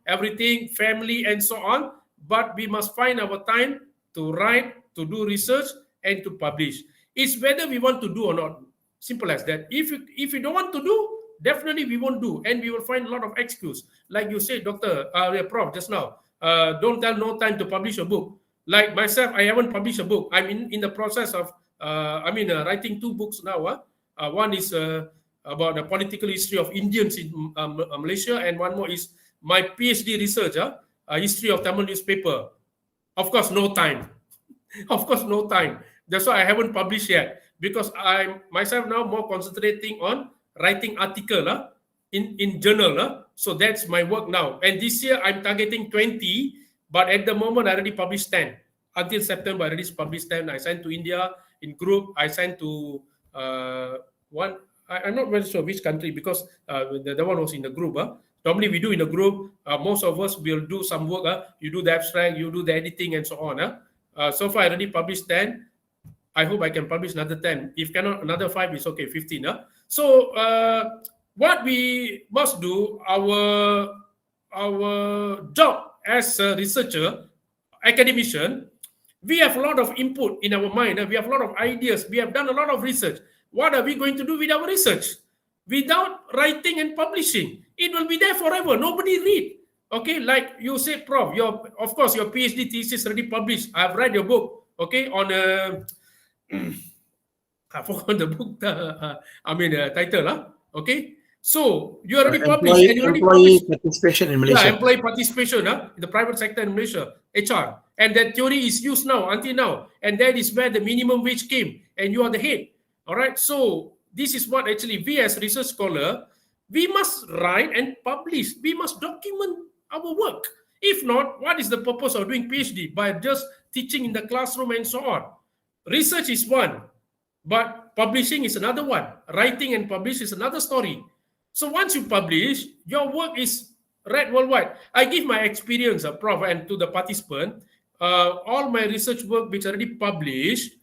everything, family, and so on. But we must find our time to write, to do research, and to publish. It's whether we want to do or not. Simple as that. If you don't want to do, definitely we won't do, and we will find a lot of excuse. Like you said, Prof, just now, don't tell no time to publish a book. Like myself, I haven't published a book. I'm in the process of, writing 2 books now. One is about the political history of Indians in Malaysia, and one more is my PhD research. history of Tamil newspaper. Of course, no time. Of course, no time. That's why I haven't published yet, because I'm myself now more concentrating on writing article in journal. So that's my work now. And this year I'm targeting 20, but at the moment I already published 10. Until September, I already published 10. I sent to India in group. I sent to one. I'm not very sure which country, because the one was in the group. Normally we do in a group. Most of us will do some work. You do the abstract, you do the editing, and so on. So far, I already published 10. I hope I can publish another 10. If cannot, another 5 is okay, 15. So what we must do, our job as a researcher, academician, we have a lot of input in our mind. We have a lot of ideas. We have done a lot of research. What are we going to do with our research? Without writing and publishing, it will be there forever. Nobody read. Okay, like you said, Prof, of course your PhD thesis already published. I've read your book. Okay, on I forgot the book. Title. Okay, so you already published. And you already employee published participation in Malaysia. employee participation in the private sector in Malaysia, HR, and that theory is used now until now, and that is where the minimum wage came, and you are the head. All right, so this is what actually we as research scholar, we must write and publish. We must document our work. If not, what is the purpose of doing PhD? By just teaching in the classroom and so on. Research is one, but publishing is another one. Writing and publish is another story. So once you publish, your work is read worldwide. I give my experience, Prof, and to the participant, all my research work which already published.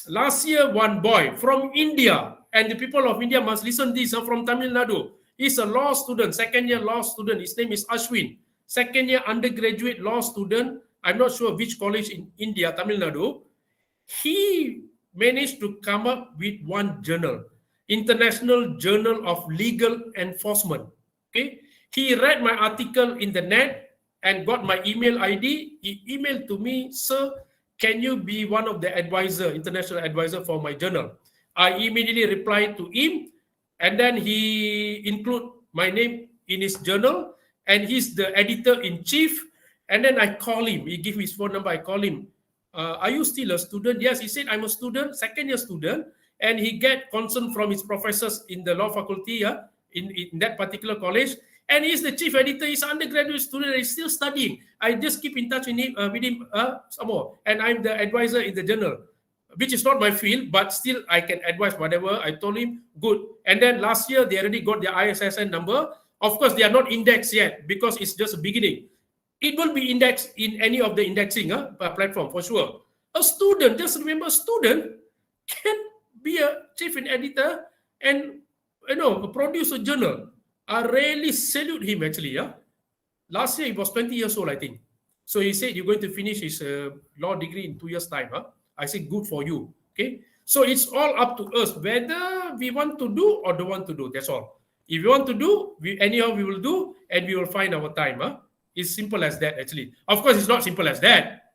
Last year, one boy from India, and the people of India must listen this, from Tamil Nadu. He's a law student, second year law student. His name is Ashwin. Second year undergraduate law student. I'm not sure which college in India, Tamil Nadu. He managed to come up with one journal, International Journal of Legal Enforcement. Okay, he read my article in the net and got my email ID. He emailed to me, "Sir, can you be one of the international advisor for my journal?" I immediately replied to him, and then he include my name in his journal, and he's the editor-in-chief. And then I call him. He gave his phone number. I call him. Are you still a student? Yes, he said, I'm a student, second year student. And he get consent from his professors in the law faculty in that particular college. And he's the chief editor. He's an undergraduate student. He's still studying. I just keep in touch with him some more. And I'm the advisor in the journal, which is not my field, but still I can advise whatever. I told him, good. And then last year, they already got their ISSN number. Of course, they are not indexed yet because it's just a beginning. It will be indexed in any of the indexing platform for sure. A student, just remember, a student can be a chief editor and produce a journal. I really salute him actually. Last year he was 20 years old, I think. So he said you're going to finish his law degree in 2 years' time. I said good for you. Okay. So it's all up to us whether we want to do or don't want to do. That's all. If we want to do, we will do, and we will find our time. It's simple as that, actually. Of course, it's not simple as that.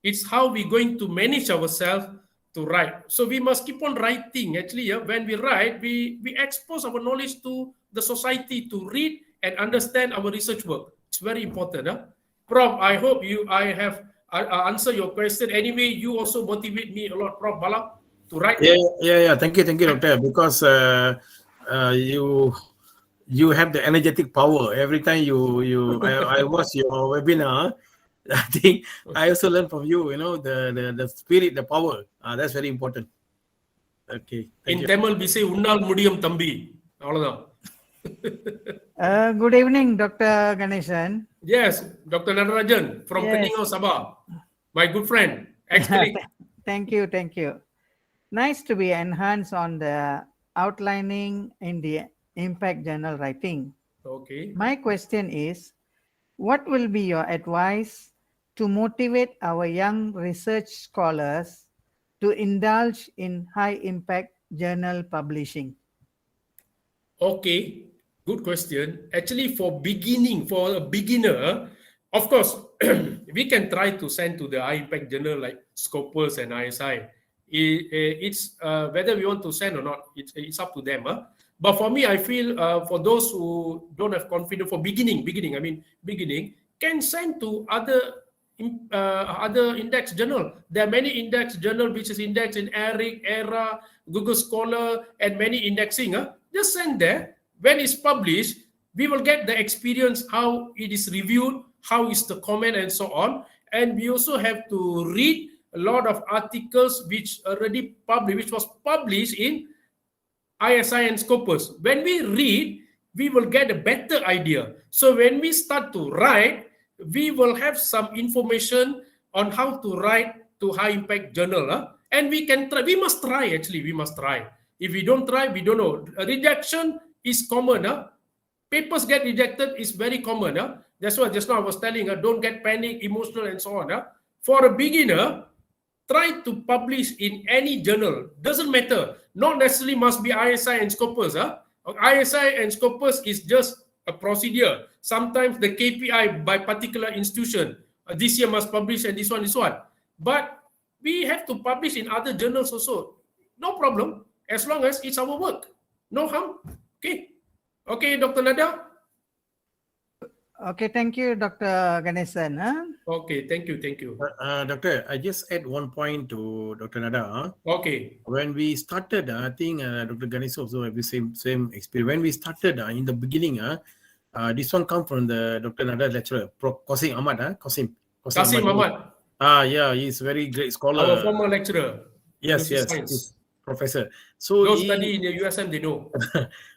It's how we're going to manage ourselves to write. So we must keep on writing. Actually, when we write, we expose our knowledge to the society to read and understand our research work. It's very important. Prof, I hope I have answered your question. Anyway, you also motivate me a lot, Prof Bala, to write. Yeah. Thank you, Doctor. Because you have the energetic power. Every time I watch your webinar, I think I also learn from you. The spirit, the power. That's very important. Okay. In Tamil, we say "Unnal mudiyum thambi." Good evening, Dr. Ganeshan. Yes, Dr. Natarajan from Peningau, Sabah, my good friend, ex-colleague. Thank you. Nice to be enhanced on the outlining in the impact journal writing. Okay. My question is, what will be your advice to motivate our young research scholars to indulge in high impact journal publishing? Okay, good question. Actually, for a beginner, of course, we can try to send to the high impact journal like Scopus and ISI. It's whether we want to send or not, it's up to them. But for me, I feel for those who don't have confidence for beginning, can send to other index journal. There are many index journal which is indexed in ERIC, ERA, Google Scholar, and many indexing. Just send there. When it's published, we will get the experience, how it is reviewed, how is the comment, and so on. And we also have to read a lot of articles which was published in ISI and Scopus. When we read, we will get a better idea. So when we start to write, we will have some information on how to write to high impact journal. And we can try. We must try, actually. We must try. If we don't try, we don't know. Rejection is common. Papers get rejected is very common. That's why just now I was telling, don't get panic, emotional, and so on. For a beginner, try to publish in any journal. Doesn't matter. Not necessarily must be ISI and Scopus. ISI and Scopus is just a procedure. Sometimes the KPI by particular institution. This year must publish and this one. But we have to publish in other journals also. No problem. As long as it's our work. No harm. Okay, Dr. Nada? Okay, thank you, Dr. Ganesan. Okay, thank you. Doctor, I just add one point to Dr. Nada. Okay. When we started, I think Dr. Ganesan also have the same experience. When we started in the beginning, this one come from the Dr. Nada lecturer, Prof. Qasim Ahmad. Qasim Ahmad. Yeah, he's a very great scholar. Our former lecturer. Yes, Science. Professor. So those study in the USM, they know.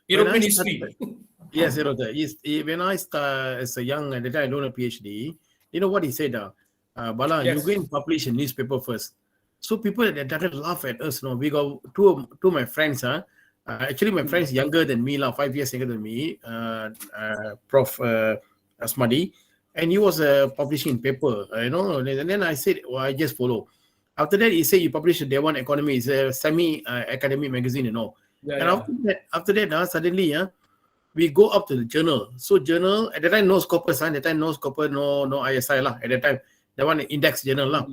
European history. Yes, when I started as a young, at the time I don't have a PhD, you know what he said? Bala, Yes. you go and publish a newspaper first. So people at that time laugh at us. We got two of my friends. Actually, my friends younger than me, 5 years younger than me, Prof. Asmadi, and he was publishing paper, and then I said, well, I just follow. After that, he said, you publish the Day One Economy, it's a semi-academic magazine, After that, suddenly, we go up to the journal. So journal, at that time, no Scopus, no ISI, at that time, that one index journal.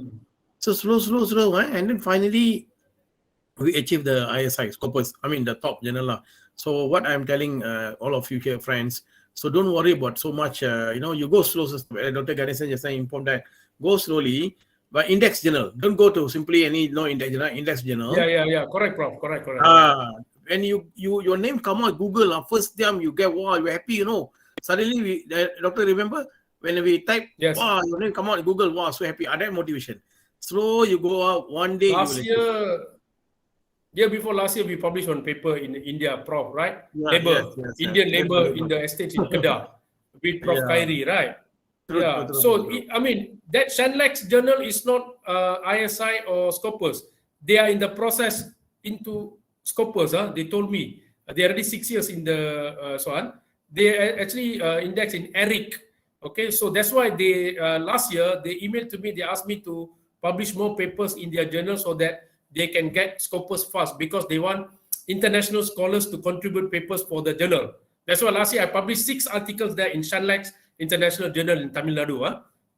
So slow, and then finally, we achieved the ISI, Scopus, the top journal. So what I'm telling all of you here, friends, so don't worry about so much, you go slow. Dr. Ganesan just informed that, go slowly, but index journal. Don't go to simply any index journal. Yeah. Correct, Prof. Correct. When your name come out Google, first time you get, wow, you're happy, Suddenly, doctor, remember when we type, Yes. wow, your name come out Google, wow, so happy. That motivation. Slow, you go out one day. Year before last year, we published one paper in India, Prof, right? Yeah, Labor, yes, Indian yes. labor in the estates in Kedah with Prof. Yeah. Khairi, right? True. So, that Shanlex journal is not ISI or Scopus. They are in the process into Scopus. They told me they are already 6 years in the They are actually indexed in ERIC. Okay, so that's why they last year they emailed to me. They asked me to publish more papers in their journal so that they can get Scopus fast because they want international scholars to contribute papers for the journal. That's why last year I published 6 articles there in Shanlex International Journal in Tamil Nadu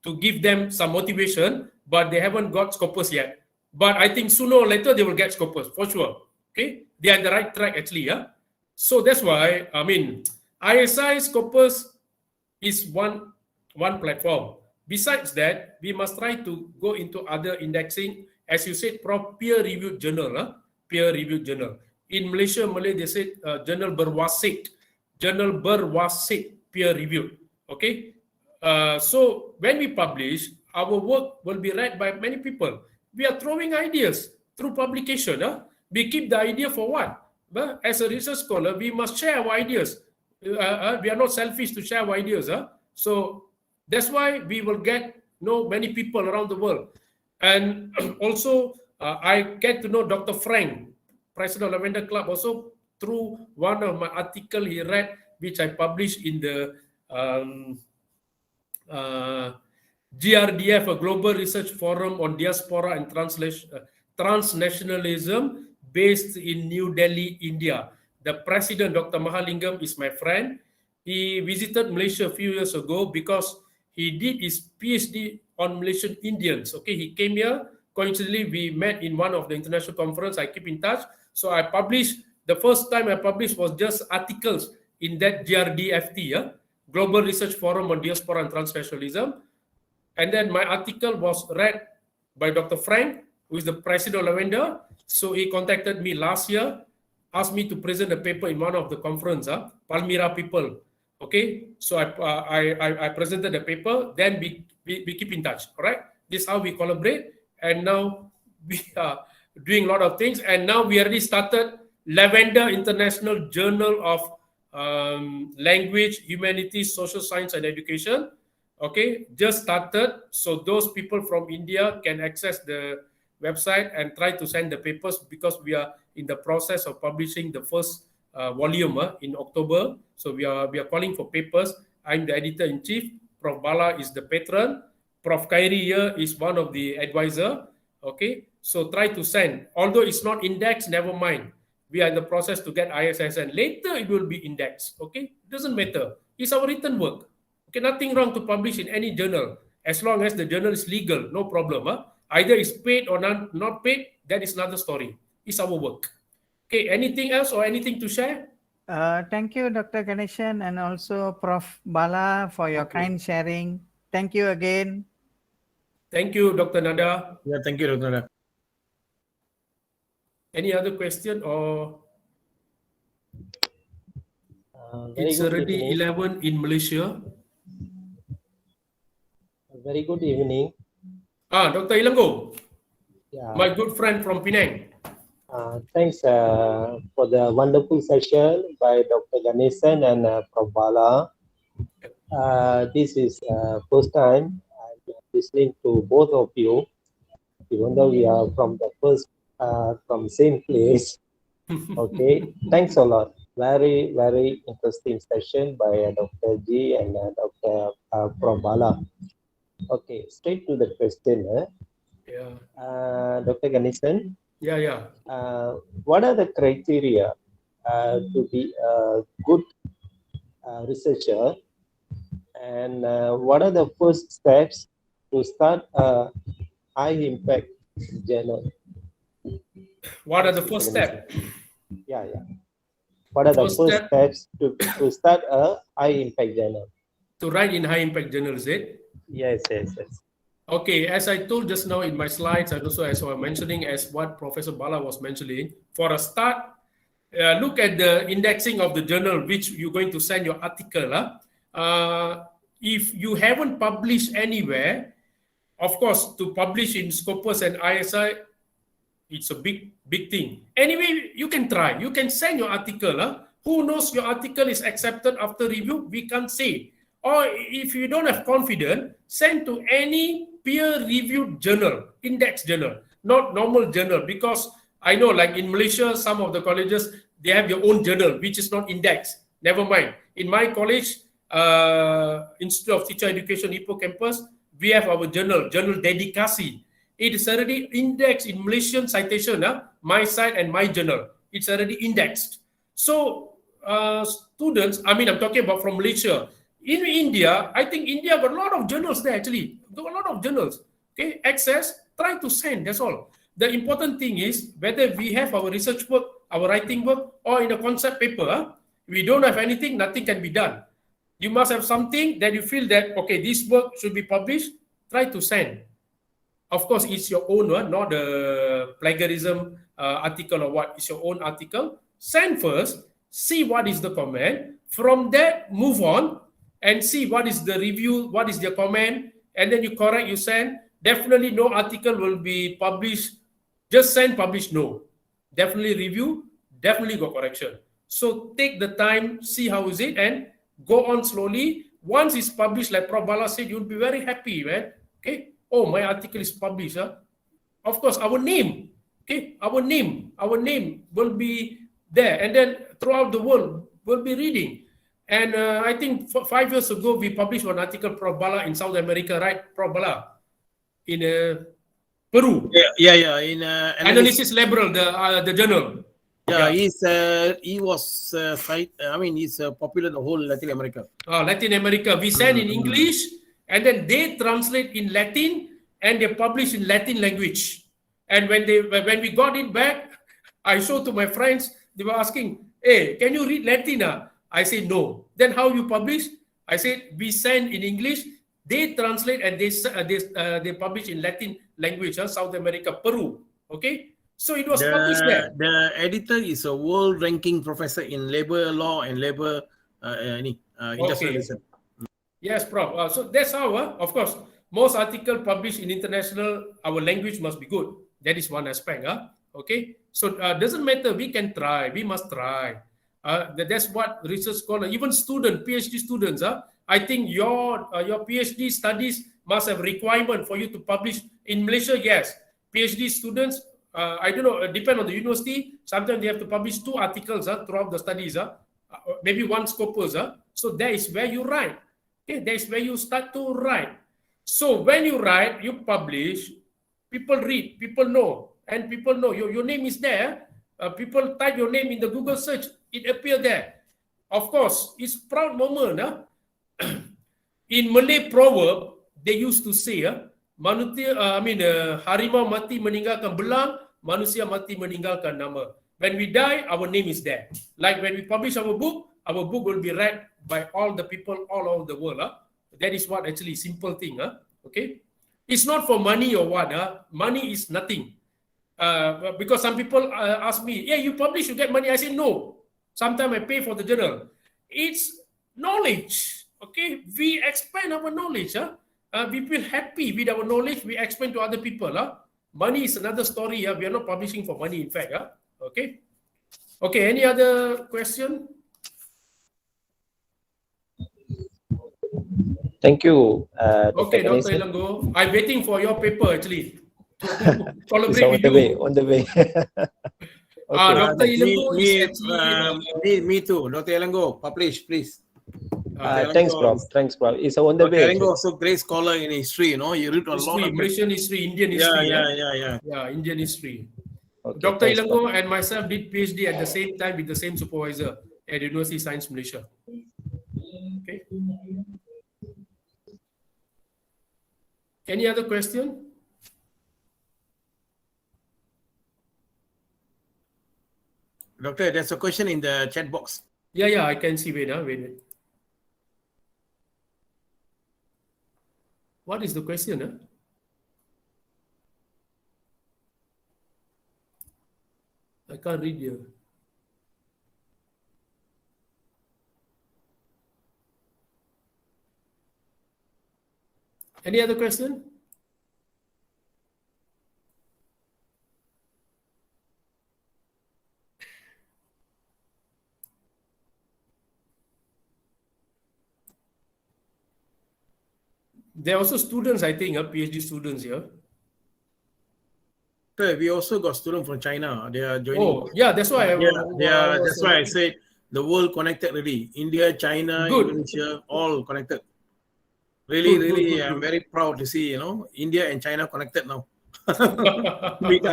to give them some motivation, but they haven't got Scopus yet. But I think sooner or later they will get Scopus for sure. Okay, they are on the right track actually. So that's why ISI Scopus is one platform. Besides that, we must try to go into other indexing, as you said, peer-reviewed journal. Peer-reviewed journal. In Malaysia, Malay, they said journal berwasit, peer-reviewed. Okay. So when we publish, our work will be read by many people. We are throwing ideas through publication. We keep the idea for what? But as a research scholar, we must share our ideas. We are not selfish to share our ideas. So that's why we will get many people around the world. And also, I get to know Dr. Frank, President of Lavender Club, also through one of my article he read, which I published in the GRDF, a Global Research Forum on Diaspora and Transnationalism, based in New Delhi, India. The president, Dr. Mahalingam, is my friend. He visited Malaysia a few years ago because he did his PhD on Malaysian Indians. Okay, he came here. Coincidentally, we met in one of the international conference. I keep in touch. So I published, the first time I published was just articles in that GRDFT. Global Research Forum on Diaspora and Transnationalism. And then my article was read by Dr. Frank, who is the president of Lavender. So he contacted me last year, asked me to present a paper in one of the conference, Palmyra people. Okay, so I presented the paper, then we keep in touch, all right? This is how we collaborate, and now we are doing a lot of things, and now we already started Lavender International Journal of Language, Humanities, Social Science and Education. Okay, just started, so those people from India can access the website and try to send the papers, because we are in the process of publishing the first volume in October. So we are calling for papers. I'm the editor-in-chief. Prof. Bala is the patron. Prof. Khairi here is one of the advisor. Okay, so try to send. Although it's not indexed, never mind. We are in the process to get ISSN. Later it will be indexed. Okay, it doesn't matter. It's our written work. Okay, nothing wrong to publish in any journal, as long as the journal is legal, no problem. Either it's paid or not paid, that is another story. It's our work. Okay, anything else or anything to share? Thank you, Dr. Ganeshan, and also Prof. Bala for your kind sharing. Thank you again. Thank you, Dr. Nada. Yeah, thank you, Dr. Nada. Any other question or? Very It's good already evening. 11 in Malaysia. Very good evening. Dr. Ilango, Yeah. my good friend from Penang. Thanks for the wonderful session by Dr. Ganesan and Prof. Bala. This is first time I'm listening to both of you, even though we are from same place. Okay, thanks a lot. Very, very interesting session by Dr. G and Dr. Prof. Bala. Okay, straight to the question. Yeah. Dr. Ganesan, Yeah. what are the criteria to be a good researcher, and what are the first steps to start a high impact journal? What are the first steps? Yeah. What are the first steps to start a high impact journal? To write in high impact journal, is it? Yes. Okay, as I told just now in my slides, and also as I was mentioning, as what Professor Bala was mentioning, for a start, look at the indexing of the journal which you're going to send your article. If you haven't published anywhere, of course, to publish in Scopus and ISI, it's a big thing. Anyway, you can try. You can send your article. Who knows your article is accepted after review? We can't say. Or if you don't have confidence, send to any peer-reviewed journal, index journal, not normal journal. Because I know, like in Malaysia, some of the colleges, they have their own journal, which is not indexed. Never mind. In my college, Institute of Teacher Education, Ipoh campus, we have our journal Dedikasi. It is already indexed in Malaysian citation, my site and my journal. It's already indexed. So students, I'm talking about from Malaysia. In India, I think India got a lot of journals there actually. Got a lot of journals. Okay, access, try to send, that's all. The important thing is whether we have our research work, our writing work, or in a concept paper, we don't have anything, nothing can be done. You must have something that you feel that, okay, this work should be published, try to send. Of course, it's your own one, not the plagiarism article or what. It's your own article. Send first, see what is the comment. From that, move on and see what is the review, what is their comment, and then you correct, you send. Definitely no article will be published. Just send, publish, no. Definitely review, definitely go correction. So take the time, see how is it, and go on slowly. Once it's published, like Prof. Bala said, you'll be very happy, man. Okay. Oh, my article is published. Of course, our name. Okay, our name will be there, and then throughout the world will be reading. And I think 5 years ago we published one article, Prof. Bala, in South America, right? Prof. Bala, in Peru. Yeah. In Analysis Liberal, the journal. Yeah, he's popular in the whole Latin America. Latin America. We send in English, and then they translate in Latin, and they publish in Latin language. And when we got it back, I showed to my friends. They were asking, "Hey, can you read Latin?" I say no. Then how you publish? I said we send in English, they translate and they publish in Latin language, South America, Peru. Okay, so it was published there. The editor is a world ranking professor in labor law and labor industrial relations. Yes, Prof. So that's how, of course, most article published in international, our language must be good. That is one aspect. Okay, so doesn't matter. We can try. We must try. That's what research scholar, even student, PhD students. I think your PhD studies must have requirement for you to publish in Malaysia. Yes, PhD students. I don't know. Depend on the university. Sometimes they have to publish 2 articles throughout the studies. Maybe 1 scopus. So that is where you write. Okay, that's where you start to write. So when you write, you publish, people read, people know, and people know your name is there. People type your name in the Google search, it appears there. Of course, it's proud moment. In Malay proverb, they used to say, harimau mati meninggalkan belang, manusia mati meninggalkan nama. When we die, our name is there. Like when we publish our book will be read by all the people all over the world. That is what actually simple thing. Okay, it's not for money or what. Money is nothing. Because some people ask me, yeah, you publish, you get money. I say no. Sometimes I pay for the journal. It's knowledge. Okay, we expand our knowledge. We feel happy with our knowledge. We expand to other people. Money is another story. We are not publishing for money, in fact. Okay. Okay. Any other question? Thank you, Okay, Dr. Dr. Ganesan. Ilango. I'm waiting for your paper actually. It's Collaborate on with the way. you. On the way. Okay. Dr. Ilango is actually. Me too. Dr. Elango, publish, please. Thanks, Prof. Thanks, Prof. It's on the Dr. way. Elango also great scholar in history. You know, you read a lot History, of Malaysian history, Indian history. Yeah. Indian history. Okay, Dr. thanks, Ilango Prof. and myself did PhD at the same time with the same supervisor at University of Science Malaysia. Okay. Any other question? Doctor, there's a question in the chat box. Yeah, I can see. Wait. What is the question? I can't read here. Any other question? There are also students, I think, PhD students here. Okay, we also got students from China. They are joining. Oh, yeah, that's why. That's why I said the world connected really. India, China, Indonesia, all connected. Really, I'm very proud to see, India and China connected now. The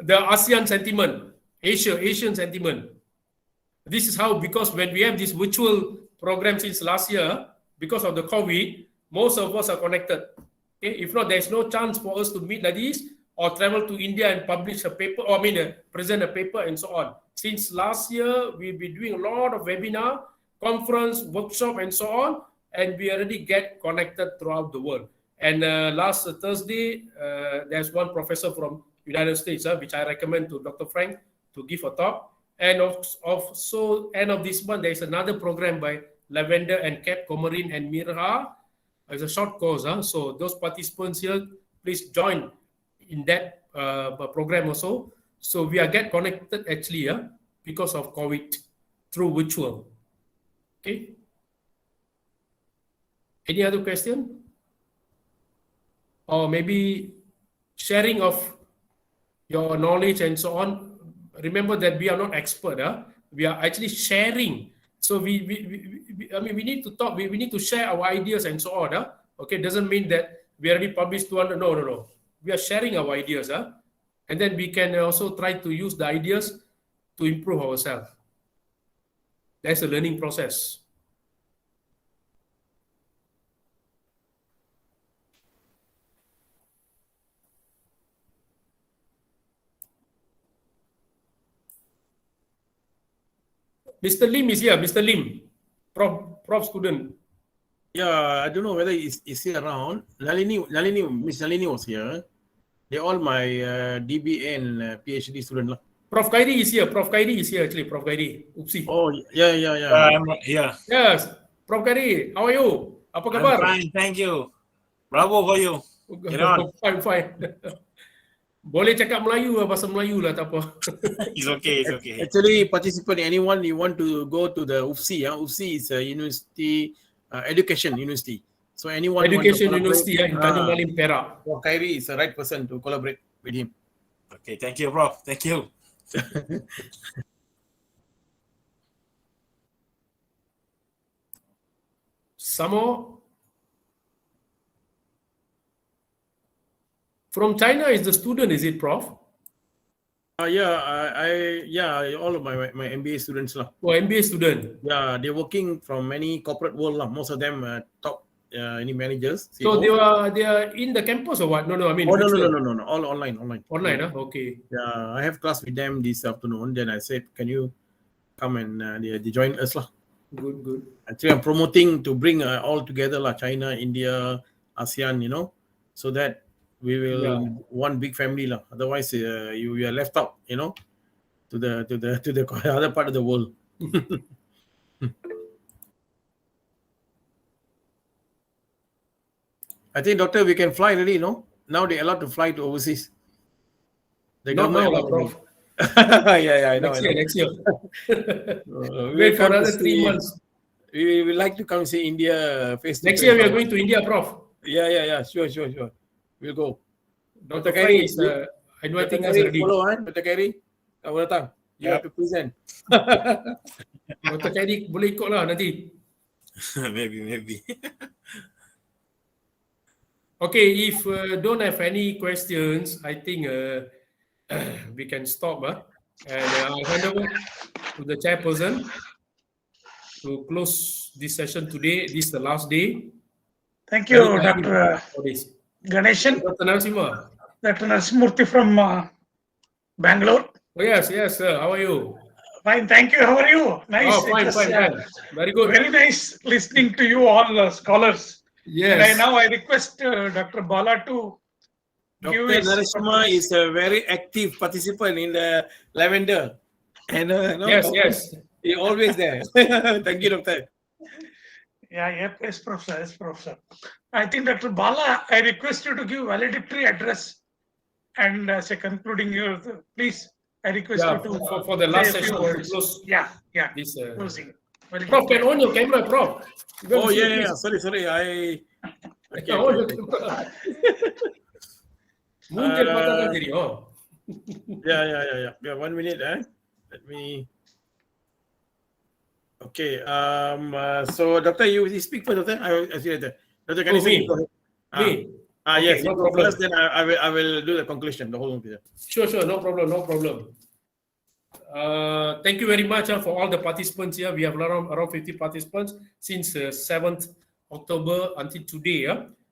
ASEAN sentiment, Asian sentiment. This is how, because when we have this virtual program since last year, because of the COVID, most of us are connected. Okay? If not, there's no chance for us to meet like this or travel to India and publish a paper, or present a paper and so on. Since last year, we've been doing a lot of webinar, conference, workshop, and so on, and we already get connected throughout the world. And last Thursday, there's one professor from United States, which I recommend to Dr. Frank to give a talk. And so end of this month, there's another program by Lavender and Kat, Komarin and Mirha. It's a short course. So those participants here, please join in that program also. So we are get connected actually because of COVID through virtual. Okay. Any other question? Or maybe sharing of your knowledge and so on. Remember that we are not expert. We are actually sharing. So we need to talk. We need to share our ideas and so on. Okay, doesn't mean that we already published 200. No. We are sharing our ideas. And then we can also try to use the ideas to improve ourselves. That's a learning process. Mr. Lim is here. Mr. Lim. Prof student. Yeah, I don't know whether is he around. Miss Nalini was here. They're all my DBA and PhD student lah. Prof Khairi is here. Prof Khairi is here actually. Prof Khairi. Oopsie. Oh yeah. I'm here. Yes. Prof Khairi, how are you? Apa kabar? I'm fine, thank you. Bravo for you. Get on. Fine. Boleh cakap Melayu lah, bahasa Melayu lah, tak apa. It's okay. Actually, participant, anyone you want to go to the UFSI, UFSI is a university, education university. So anyone Education want to University in Tanjung Malim, Perak. Prof Khairi is the right person to collaborate with him. Okay, thank you, Prof. Thank you. Some more? From China is the student, is it, Prof? Yeah, all of my MBA students lah. Oh, MBA student. Yeah, they're working from many corporate world lah. Most of them top any managers. So CEO. they are in the campus or what? No. I mean, Oh no, all online. Online, huh? Okay. Yeah, I have class with them this afternoon. Then I said, can you come and they join us lah. Good. Actually, I'm promoting to bring all together lah, China, India, ASEAN, so that we will one big family lah. Otherwise, you are left out, to the other part of the world. I think, Doctor, we can fly already, no? Now they're allowed to fly to overseas. The government allowed to. Yeah, I know. Next year. Wait for another 3 months. We would like to come see India face to face. Next year we are going to India, Prof. Yeah. Sure. We'll go. Dr. Khairi is inviting us already. Follow, Dr. Khairi. Kamu datang. You have to present. Dr. Khairi boleh ikut lah nanti. Maybe. Okay, if don't have any questions, I think we can stop. And I'll hand over to the chairperson to close this session today. This is the last day. Thank you, Dr. Ganeshan. Dr. Narasimha. Dr. Narasimurthy from Bangalore. Oh, yes, sir. How are you? Fine, thank you. How are you? Nice. Oh, fine. Very good. Very nice listening to you all scholars. Yes. And now I request Dr. Bala to give Dr. his Narasimha is a very active participant in the Lavender. And Yes. He's always there. Thank you, Doctor. Yes, Professor. I think Dr. Bala, I request you to give valedictory address and as a concluding your, please, I request you to for the last say a few session. words. Close Yeah. this. Closing. Prof, can on your camera, Prof. Oh, yeah. Sorry. I On your camera. Mungkin patahkan diri. Oh. Yeah. 1 minute. Let me. Okay. So, Doctor, you speak first, Doctor. I see later. Doctor, can you speak? Me. Yes. No problem. First, then I will do the conclusion. The whole thing. Sure. No problem. Thank you very much for all the participants here. We have around 50 participants since 7th October until today.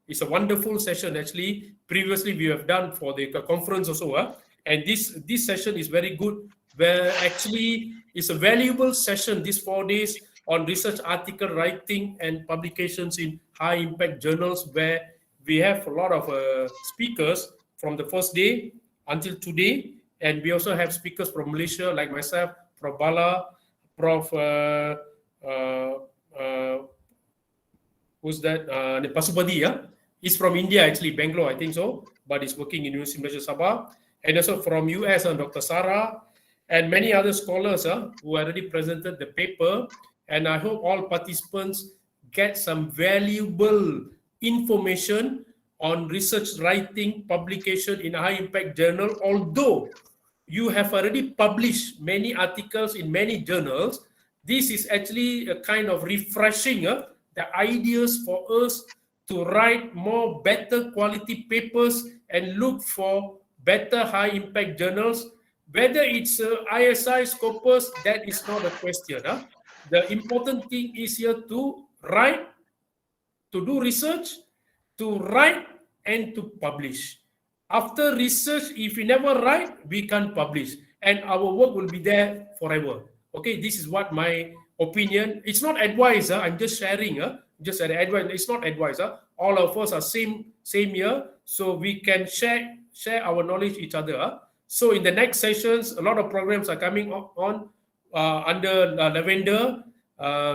It's a wonderful session actually. Previously, we have done for the conference also. And this session is very good, where actually it's a valuable session, these 4 days on research article writing and publications in high impact journals, where we have a lot of speakers from the first day until today. And we also have speakers from Malaysia, like myself, Prof. Bala, Prof. Who's that? Pasupati, He's from India, actually, Bangalore, I think so, but he's working in University of Malaysia, Sabah. And also from US, Dr. Sarah, and many other scholars who already presented the paper. And I hope all participants get some valuable information on research writing, publication in a high impact journal, although you have already published many articles in many journals. This is actually a kind of refreshing the ideas for us to write more better quality papers and look for better high impact journals. Whether it's ISI, Scopus, that is not a question. The important thing is here to write, to do research, to write, and to publish. After research, if we never write, we can't publish. And our work will be there forever. Okay, this is what my opinion. It's not advice. I'm just sharing. Just an advice. It's not advice. All of us are same year, so we can share our knowledge each other. So in the next sessions, a lot of programs are coming on under Lavender,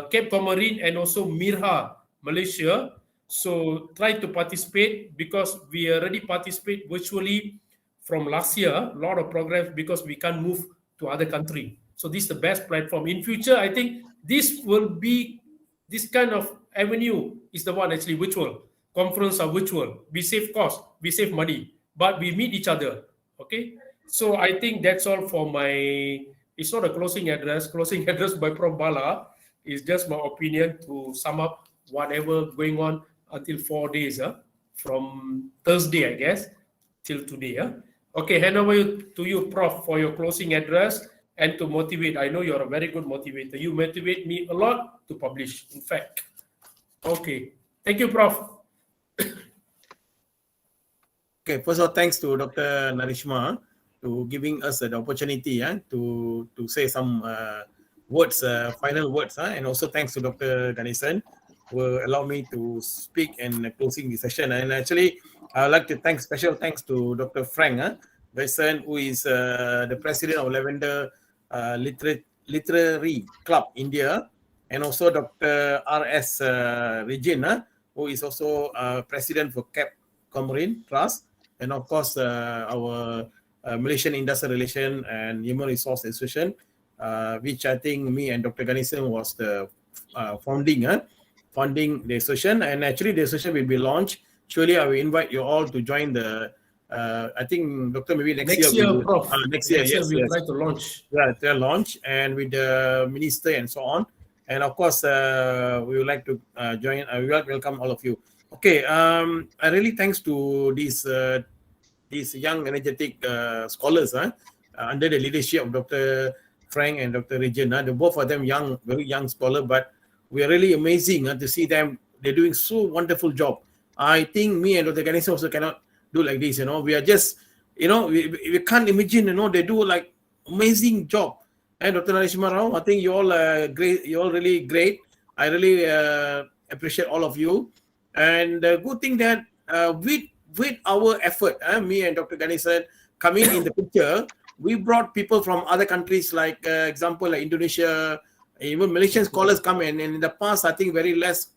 Cape Comorin, and also Mirha, Malaysia. So try to participate, because we already participate virtually from last year. A lot of programs, because we can't move to other country. So this is the best platform. In future, I think this kind of avenue is the one, actually virtual. Conference are virtual. We save cost, we save money, but we meet each other. Okay. So I think that's all for my. It's not a closing address. Closing address by Prof. Bala is just my opinion to sum up whatever going on until 4 days, from Thursday, I guess, till today. Okay, hand over to you, Prof, for your closing address and to motivate. I know you're a very good motivator. You motivate me a lot to publish, in fact. Okay, thank you, Prof. Okay, first of all, thanks to Dr. Narishma to giving us the opportunity to say some words, final words, and also thanks to Dr. Ganesan who allow me to speak and closing the session. And actually, I would like to special thanks to Dr. Frank Ganesan, who is the president of Lavender Literary Club India, and also Dr. R.S. Regin, who is also president for Cape Comorin Trust, and of course our Malaysian Industrial Relation and Human Resource Association, which I think me and Dr. Ganesan was the funding the association. And actually the association will be launched. Surely I will invite you all to join the I think Dr. maybe next year, Prof. Next year, yes, we'll try to launch. Yeah, they'll launch, and with the minister and so on. And of course, we would like to join. I will welcome all of you. Okay, I really thanks to these young, energetic scholars under the leadership of Dr. Frank and Dr. Regin. The both of them young, very young scholar, but we are really amazing to see them. They're doing so wonderful job. I think me and Dr. Ganesan also cannot do like this. We are just, we can't imagine. They do like amazing job. And Dr. Narishma Rao, I think you all great. You all really great. I really appreciate all of you. And the good thing that with our effort, me and Dr. Ganesan coming in the picture, we brought people from other countries, like example like Indonesia, even Malaysian scholars come in. And in the past, I think very less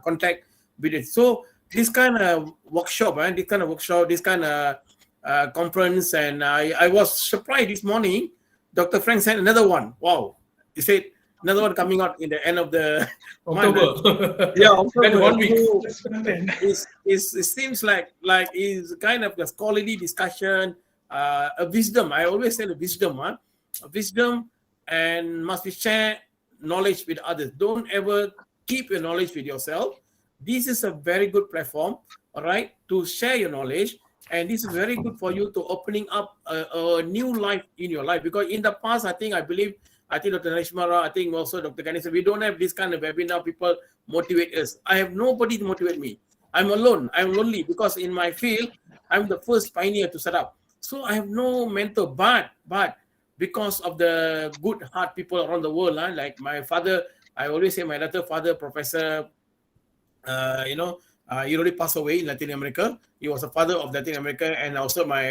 contact with it. So this kind of workshop, this kind of conference, and I was surprised this morning. Dr. Frank said another one. Wow. He said another one coming out in the end of the October. Yeah, October. 1 week. It seems like it's kind of a scholarly discussion, a wisdom. I always say a wisdom, and must be share knowledge with others. Don't ever keep your knowledge with yourself. This is a very good platform, all right, to share your knowledge. And this is very good for you to opening up a new life in your life. Because in the past, I think Dr. Narishma, I think also Dr. Ganesan, we don't have this kind of webinar. People motivate us. I have nobody to motivate me. I'm alone. I'm lonely because in my field, I'm the first pioneer to set up. So I have no mentor. But because of the good heart people around the world, like my father, I always say my later father, Professor, he already passed away in Latin America. He was a father of Latin America, and also my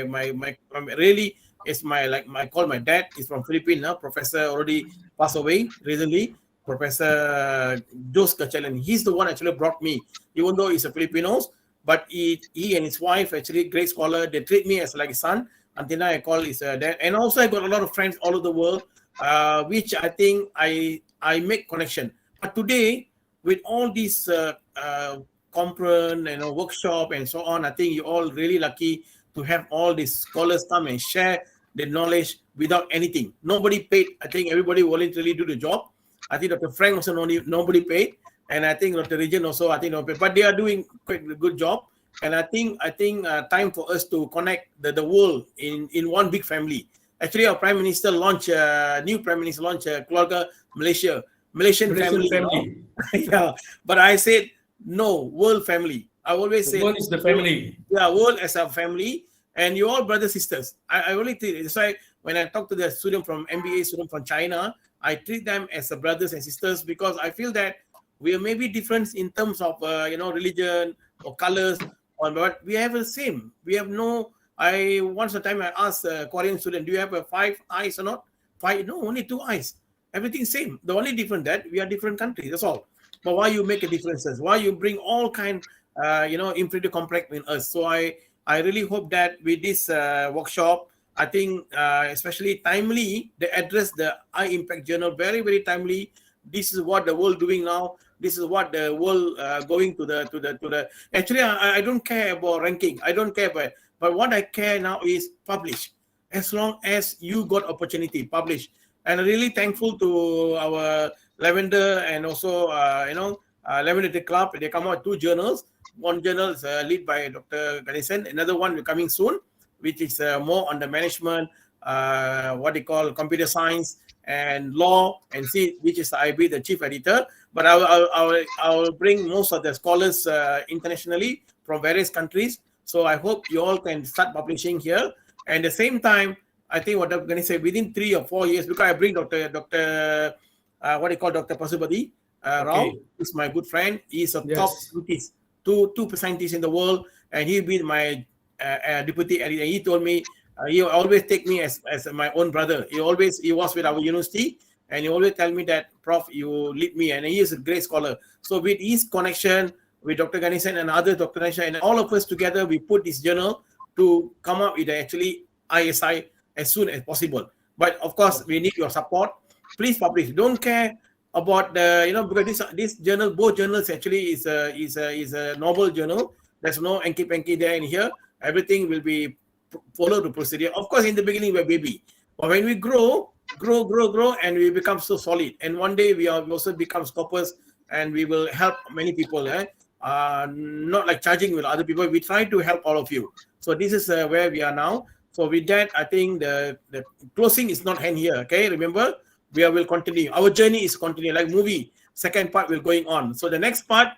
really is I call my dad is from Philippines now. Professor already passed away recently. Professor Jos Kachalan. He's the one actually brought me, even though he's a Filipinos, but he and his wife actually great scholar. They treat me as like a son. Until now I call his dad, and also I got a lot of friends all over the world, which I think I make connection. But today with all these conference and workshop and so on, I think you're all really lucky to have all these scholars come and share the knowledge without anything. Nobody paid. I think everybody voluntarily do the job. I think Dr. Frank also nobody paid, and I think Dr. Regin also I think no paid, but they are doing quite a good job. And I think time for us to connect the world in one big family. Actually, our Prime Minister launched Keluarga Malaysian family. Yeah, but I said no, world family. I always say world is the family. Yeah, world as a family, and you all brothers sisters. I really think it's like when I talk to the student from MBA, student from China, I treat them as brothers and sisters, because I feel that we may be different in terms of religion or colors, but we have the same. We have no. Once a time I asked a Korean student, "Do you have 5 eyes or not?" 5? No, only 2 eyes. Everything same. The only difference that we are different countries. That's all. But why you make a differences? Why you bring all kind, inferiority complex in us? So I really hope that with this workshop, I think especially timely, they address the high impact journal very, very timely. This is what the world doing now. This is what the world going to the. Actually, I don't care about ranking. I don't care about. But what I care now is publish. As long as you got opportunity, publish. And really thankful to our Lavender and also Lavender Club. They come out 2 journals. One journal is led by Dr. Ganesan. Another one will coming soon, which is more on the management, what they call computer science and law, and see which is I be the chief editor. But I will bring most of the scholars internationally from various countries. So I hope you all can start publishing here. And at the same time, I think what I'm going to say, within 3 or 4 years, because I bring Dr. What they call Dr. Pasubadi Rao, who's my good friend. He's a top scientist, two scientists in the world, and he'll be my deputy editor. He told me he always take me as my own brother. He was with our university, and he always tell me that, Prof, you lead me, and he is a great scholar. So with his connection with Dr. Ganesan and other Dr. Ganesan, and all of us together, we put this journal to come up with actually ISI as soon as possible. But of course, we need your support. Please publish. Don't care about the because this journal, both journals actually is a novel journal. There's no anki-panki there in here. Everything will be follow the procedure. Of course, in the beginning we're baby, but when we grow, and we become so solid, and one day we also become scopers, and we will help many people. Not like charging with other people. We try to help all of you. So this is where we are now. So with that, I think the closing is not hand here. Okay, remember, we will continue. Our journey is continuing like movie. Second part will going on. So the next part,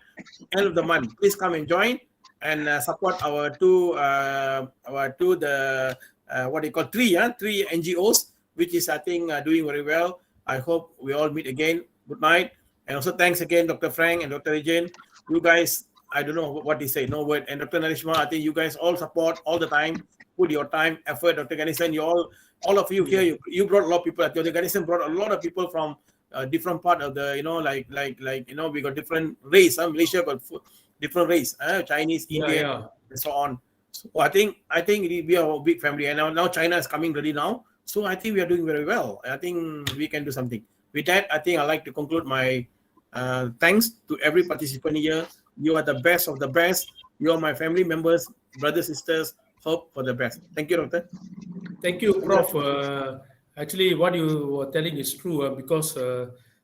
end of the month, please come and join and support our two what they call three NGOs, which is I think doing very well. I hope we all meet again. Good night, and also thanks again, Dr. Frank and Dr. Regine. You guys, I don't know what they say, no word. And Dr. Narishma, I think you guys all support all the time. Put your time, effort. Dr. Ganesan, you all of you here, you brought a lot of people. Dr. Ganesan brought a lot of people from different part of the, we got different race. Malaysia got different race, Chinese, Indian, and so on. So I think we are a big family, and now China is coming ready now. So I think we are doing very well. I think we can do something. With that, I think I'd like to conclude my thanks to every participant here. You are the best of the best. You are my family members, brothers, sisters. Hope for the best. Thank you, Doctor. Thank you, Prof. Actually, what you were telling is true because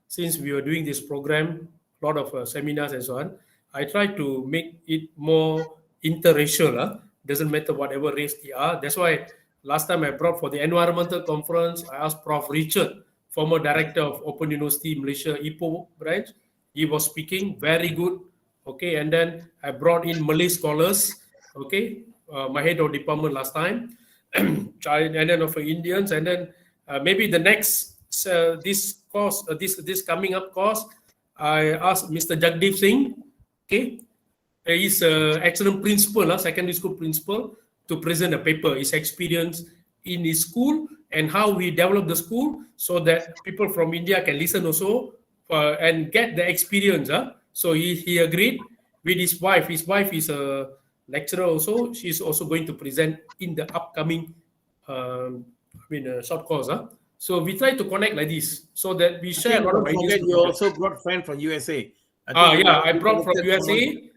since we were doing this program, a lot of seminars and so on, I try to make it more interracial. Doesn't matter whatever race they are. That's why last time I brought for the environmental conference, I asked Prof. Richard, former director of Open University Malaysia Ipoh branch. He was speaking very good. Okay, and then I brought in Malay scholars. Okay, my head of department last time, and then of Indians, and then maybe the next this course, this coming up course, I asked Mr. Jagdeep Singh. Okay, he's an excellent principal, secondary school principal, to present a paper, his experience in his school and how we develop the school so that people from India can listen also and get the experience. So he agreed with his wife. His wife is a lecturer also. She's also going to present in the upcoming short course. So we try to connect like this so that we share a lot of ideas. You also brought friend from USA. I brought from USA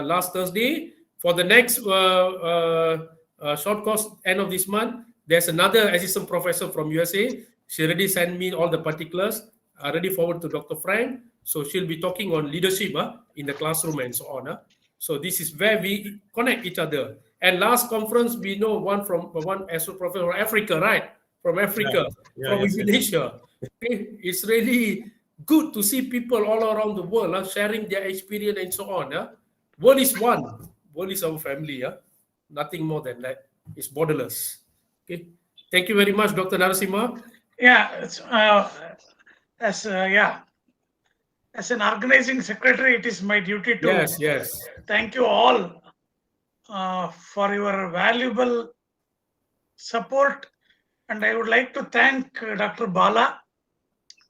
last Thursday. For the next short course, end of this month, there's another assistant professor from USA. She already sent me all the particulars. I already forward to Dr. Frank. So she'll be talking on leadership in the classroom and so on. So this is where we connect each other. And last conference, we know one assistant professor from Africa, right? From Africa, from Indonesia. Okay? It's really good to see people all around the world sharing their experience and so on. World is one. World is our family. Nothing more than that. It's borderless. Okay. Thank you very much, Dr. Narasimha. Yeah, as an organizing secretary, it is my duty to Yes. thank you all for your valuable support, and I would like to thank Dr. Bala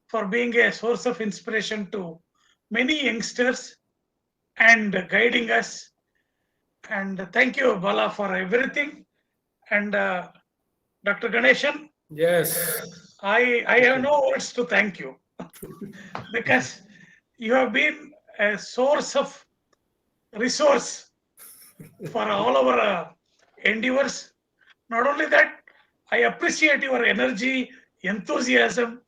for being a source of inspiration to many youngsters and guiding us. And thank you, Bala, for everything. And Dr. Ganeshan, Yes. I have no words to thank you because you have been a source of resource for all our endeavors. Not only that, I appreciate your energy, enthusiasm,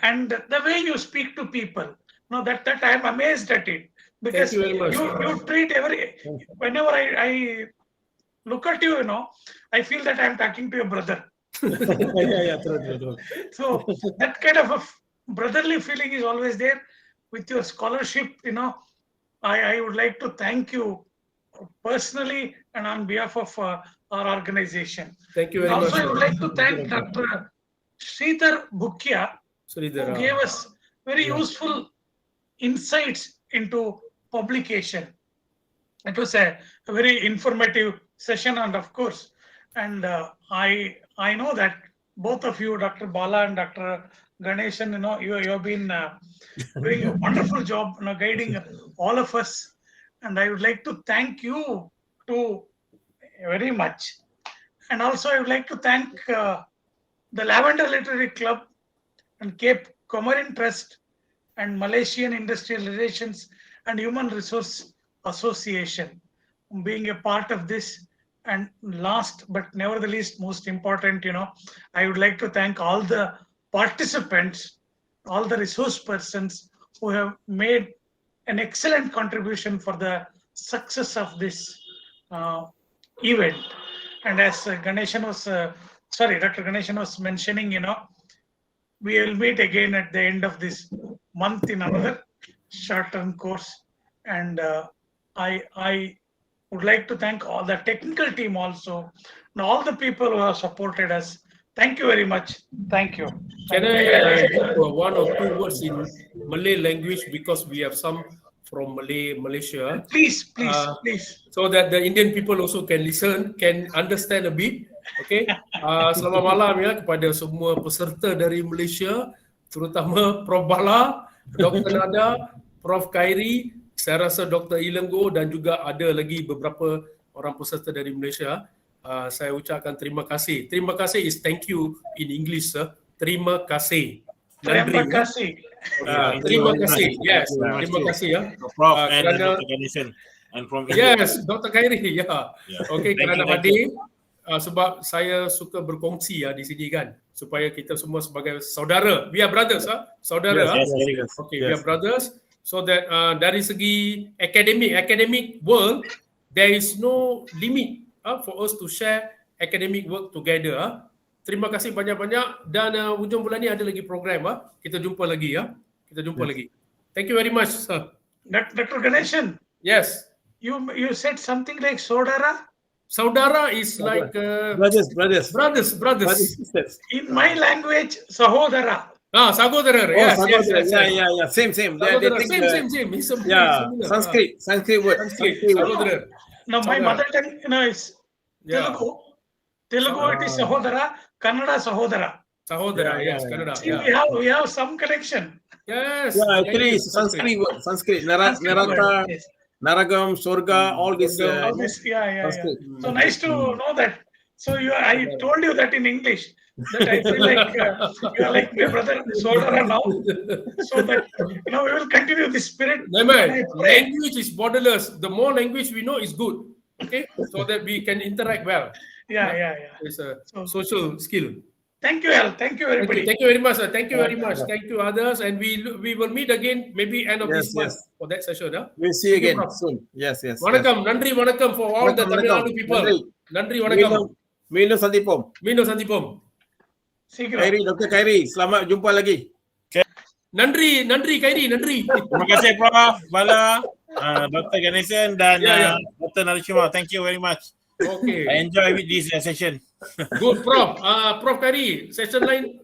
and the way you speak to people. No, that I am amazed at it because Thank you very much. you treat whenever I look at you, I feel that I am talking to your brother. True. So that kind of a brotherly feeling is always there with your scholarship. I would like to thank you personally and on behalf of our organization. Thank you very Also, much. I would like to thank Dr. Sridhar Bhukia, who gave us very useful insights into publication. It was a very informative session, and of course, and I know that both of you, Dr. Bala and Dr. Ganeshan, you have been doing a wonderful job, guiding all of us, and I would like to thank you too very much. And also, I would like to thank the Lavender Literary Club and Cape Comorin Trust and Malaysian Industrial Relations and Human Resource Association being a part of this. And last but never the least, most important, I would like to thank all the participants, all the resource persons who have made an excellent contribution for the success of this event. And as Dr. Ganeshan was mentioning, we will meet again at the end of this month in another short-term course. And I would like to thank all the technical team also, and all the people who have supported us. Thank you very much. Thank you. Can I give one or two words in Malay language, because we have some from Malaysia? Please. So that the Indian people also can listen, can understand a bit. Okay. Selamat malam ya kepada semua peserta dari Malaysia, terutama Prof. Bala, Dr. Nada, Prof. Khairi, saya rasa Dr. Ilenggo dan juga ada lagi beberapa orang peserta dari Malaysia. Saya ucapkan terima kasih. Terima kasih is thank you in English, sir. Terima kasih. Terima kasih. Terima kasih. Yes, terima kasih ya. Prof and Dr. Ganeshan and from India. Yes, Dr. Khairi ya. Okay, kerana hadir. Sebab saya suka berkongsi di sini kan, supaya kita semua sebagai saudara, we are brothers, saudara. Yes. Okay, we are brothers. So that dari segi academic world, there is no limit for us to share academic work together. Terima kasih banyak-banyak, dan hujung bulan ni ada lagi program. Kita jumpa lagi lagi. Thank you very much, sir. Dr. Ganeshan. Yes. You said something like saudara. Saudara is like brothers. Sisters. In my language, sahodara. Sagodara. Yes. Yeah. Same. Same. Sanskrit word. Sagodara. Now my mother tongue, is Telugu. Telugu it is sahodara. Kannada sahodara. Sahodara. Yes, Kannada. See, we have some connection. Yes. Yeah, actually it's Sanskrit word. Sanskrit. Naraka. Yes. Naragam, Sorga, all this. Yeah. So nice to know that. So I told you that in English, that I feel like you are like my brother Sodara now. So that we will continue this spirit. Language is borderless. The more language we know is good. Okay, so that we can interact well. Yeah. It's a social skill. Thank you, Al. Thank you, everybody. Thank you very much, sir. Thank you very much. Thank you, others, and we will meet again maybe end of this month for that session. We'll see you again soon. Yes. Vanakkam, nandri vanakkam for all the Tamil Nadu people. Nandri vanakkam. Meenu sandipom. Khairi, Dr. Khairi, selamat jumpa lagi. Nandri Khairi, nandri. Terima kasih Prof. Bala, Dr. Ganeshan dan Dr. Narasimha. Thank you very much. Okay. I enjoy with this session. Good, Prof. Prof Kari, session lain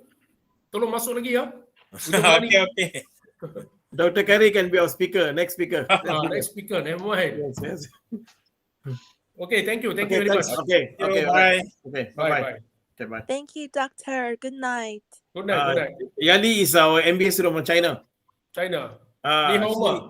tolong masuk lagi ya. Okay. Dr. Kari can be our speaker, next speaker. Next speaker, never mind. Yes. Okay, thank you Okay, very much. thanks. Okay, Bye. right. Okay, Bye. bye. Okay, bye. Thank you, Doctor. Good night. Good night. Yali is our MBA student from China. China. Ni hao ma.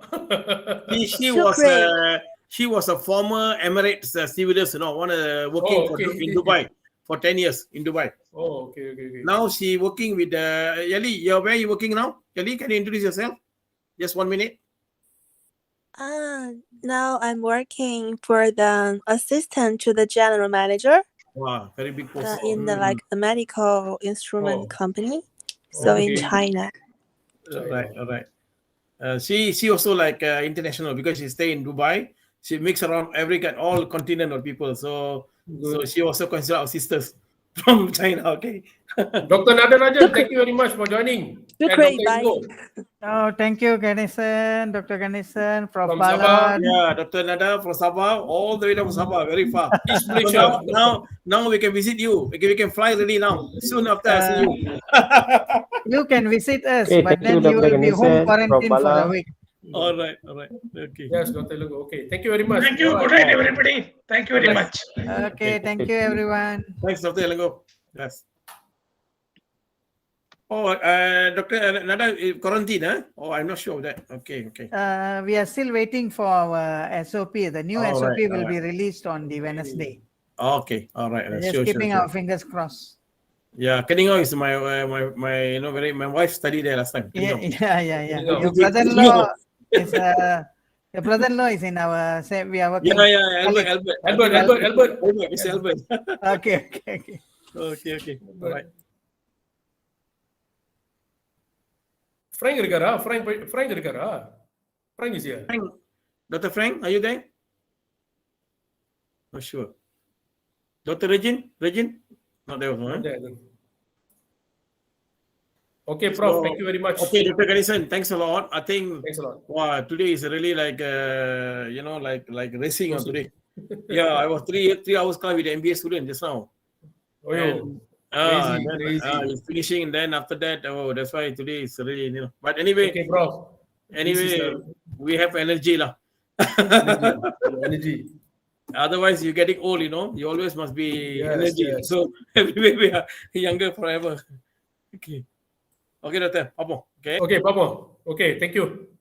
She was a former Emirates stewardess, working in Dubai for 10 years in Dubai. Oh, okay. Now she working with Yali. Where are you working now? Yali, can you introduce yourself? Just 1 minute. Now I'm working for the assistant to the general manager. Wow, very big post. In the medical instrument company. So in China. All right. She also international because she stay in Dubai. She mix around all continent of people. So she also consider our sisters from China. Okay. Dr. Nadarajan, thank you very much for joining. Thank you, Ganesan, Dr. Ganesan, Prof. From Bala. Sabah. Yeah, Dr. Nada from Sabah, all the way from Sabah, very far. East Malaysia. Now we can visit you. We can fly really now. Soon after I see you. You can visit us, Okay, but thank you, then you will Dr. be home Ganesan, quarantine Prof. for a Bala. week. All right. Okay. Yes, Dr. Lugo. Okay, thank you very much. Thank you. Good night, everybody. Thank you very much. Okay, thank you, everyone. Thanks, Dr. Elango. Yes. Oh, Dr. Nada, quarantine, huh? Oh, I'm not sure of that. Okay. We are still waiting for our SOP. The new All SOP right, will all be right. released on the Wednesday. Okay, all right. Just keeping our fingers crossed. Yeah, Keningau is my my wife studied there last time. Yeah. Keningau. Your brother-in-law is your brother-in-law is in our we are working. Yeah, Albert. It's Albert. Okay. Okay. All right. Frank இருக்காரா? Frank இருக்காரா? Frank is here. Dr. Frank, are you there? Not sure. Dr. Regin? Not there. Huh? Okay, Prof. Thank you very much. Okay, Dr. Ganesan, thanks a lot. I think Thanks a lot. wow, today is really like racing on today. Yeah, I was 3 hours car with the MBA student just now. Crazy. It's finishing, and then after that, that's why today is really, But anyway, Okay, Prof. We have energy lah. Energy. Otherwise, you're getting old, You always must be Yes, energy. yes. So everywhere we are younger forever. Okay, Doctor. Papa. Okay. Okay, Papa. Okay, thank you.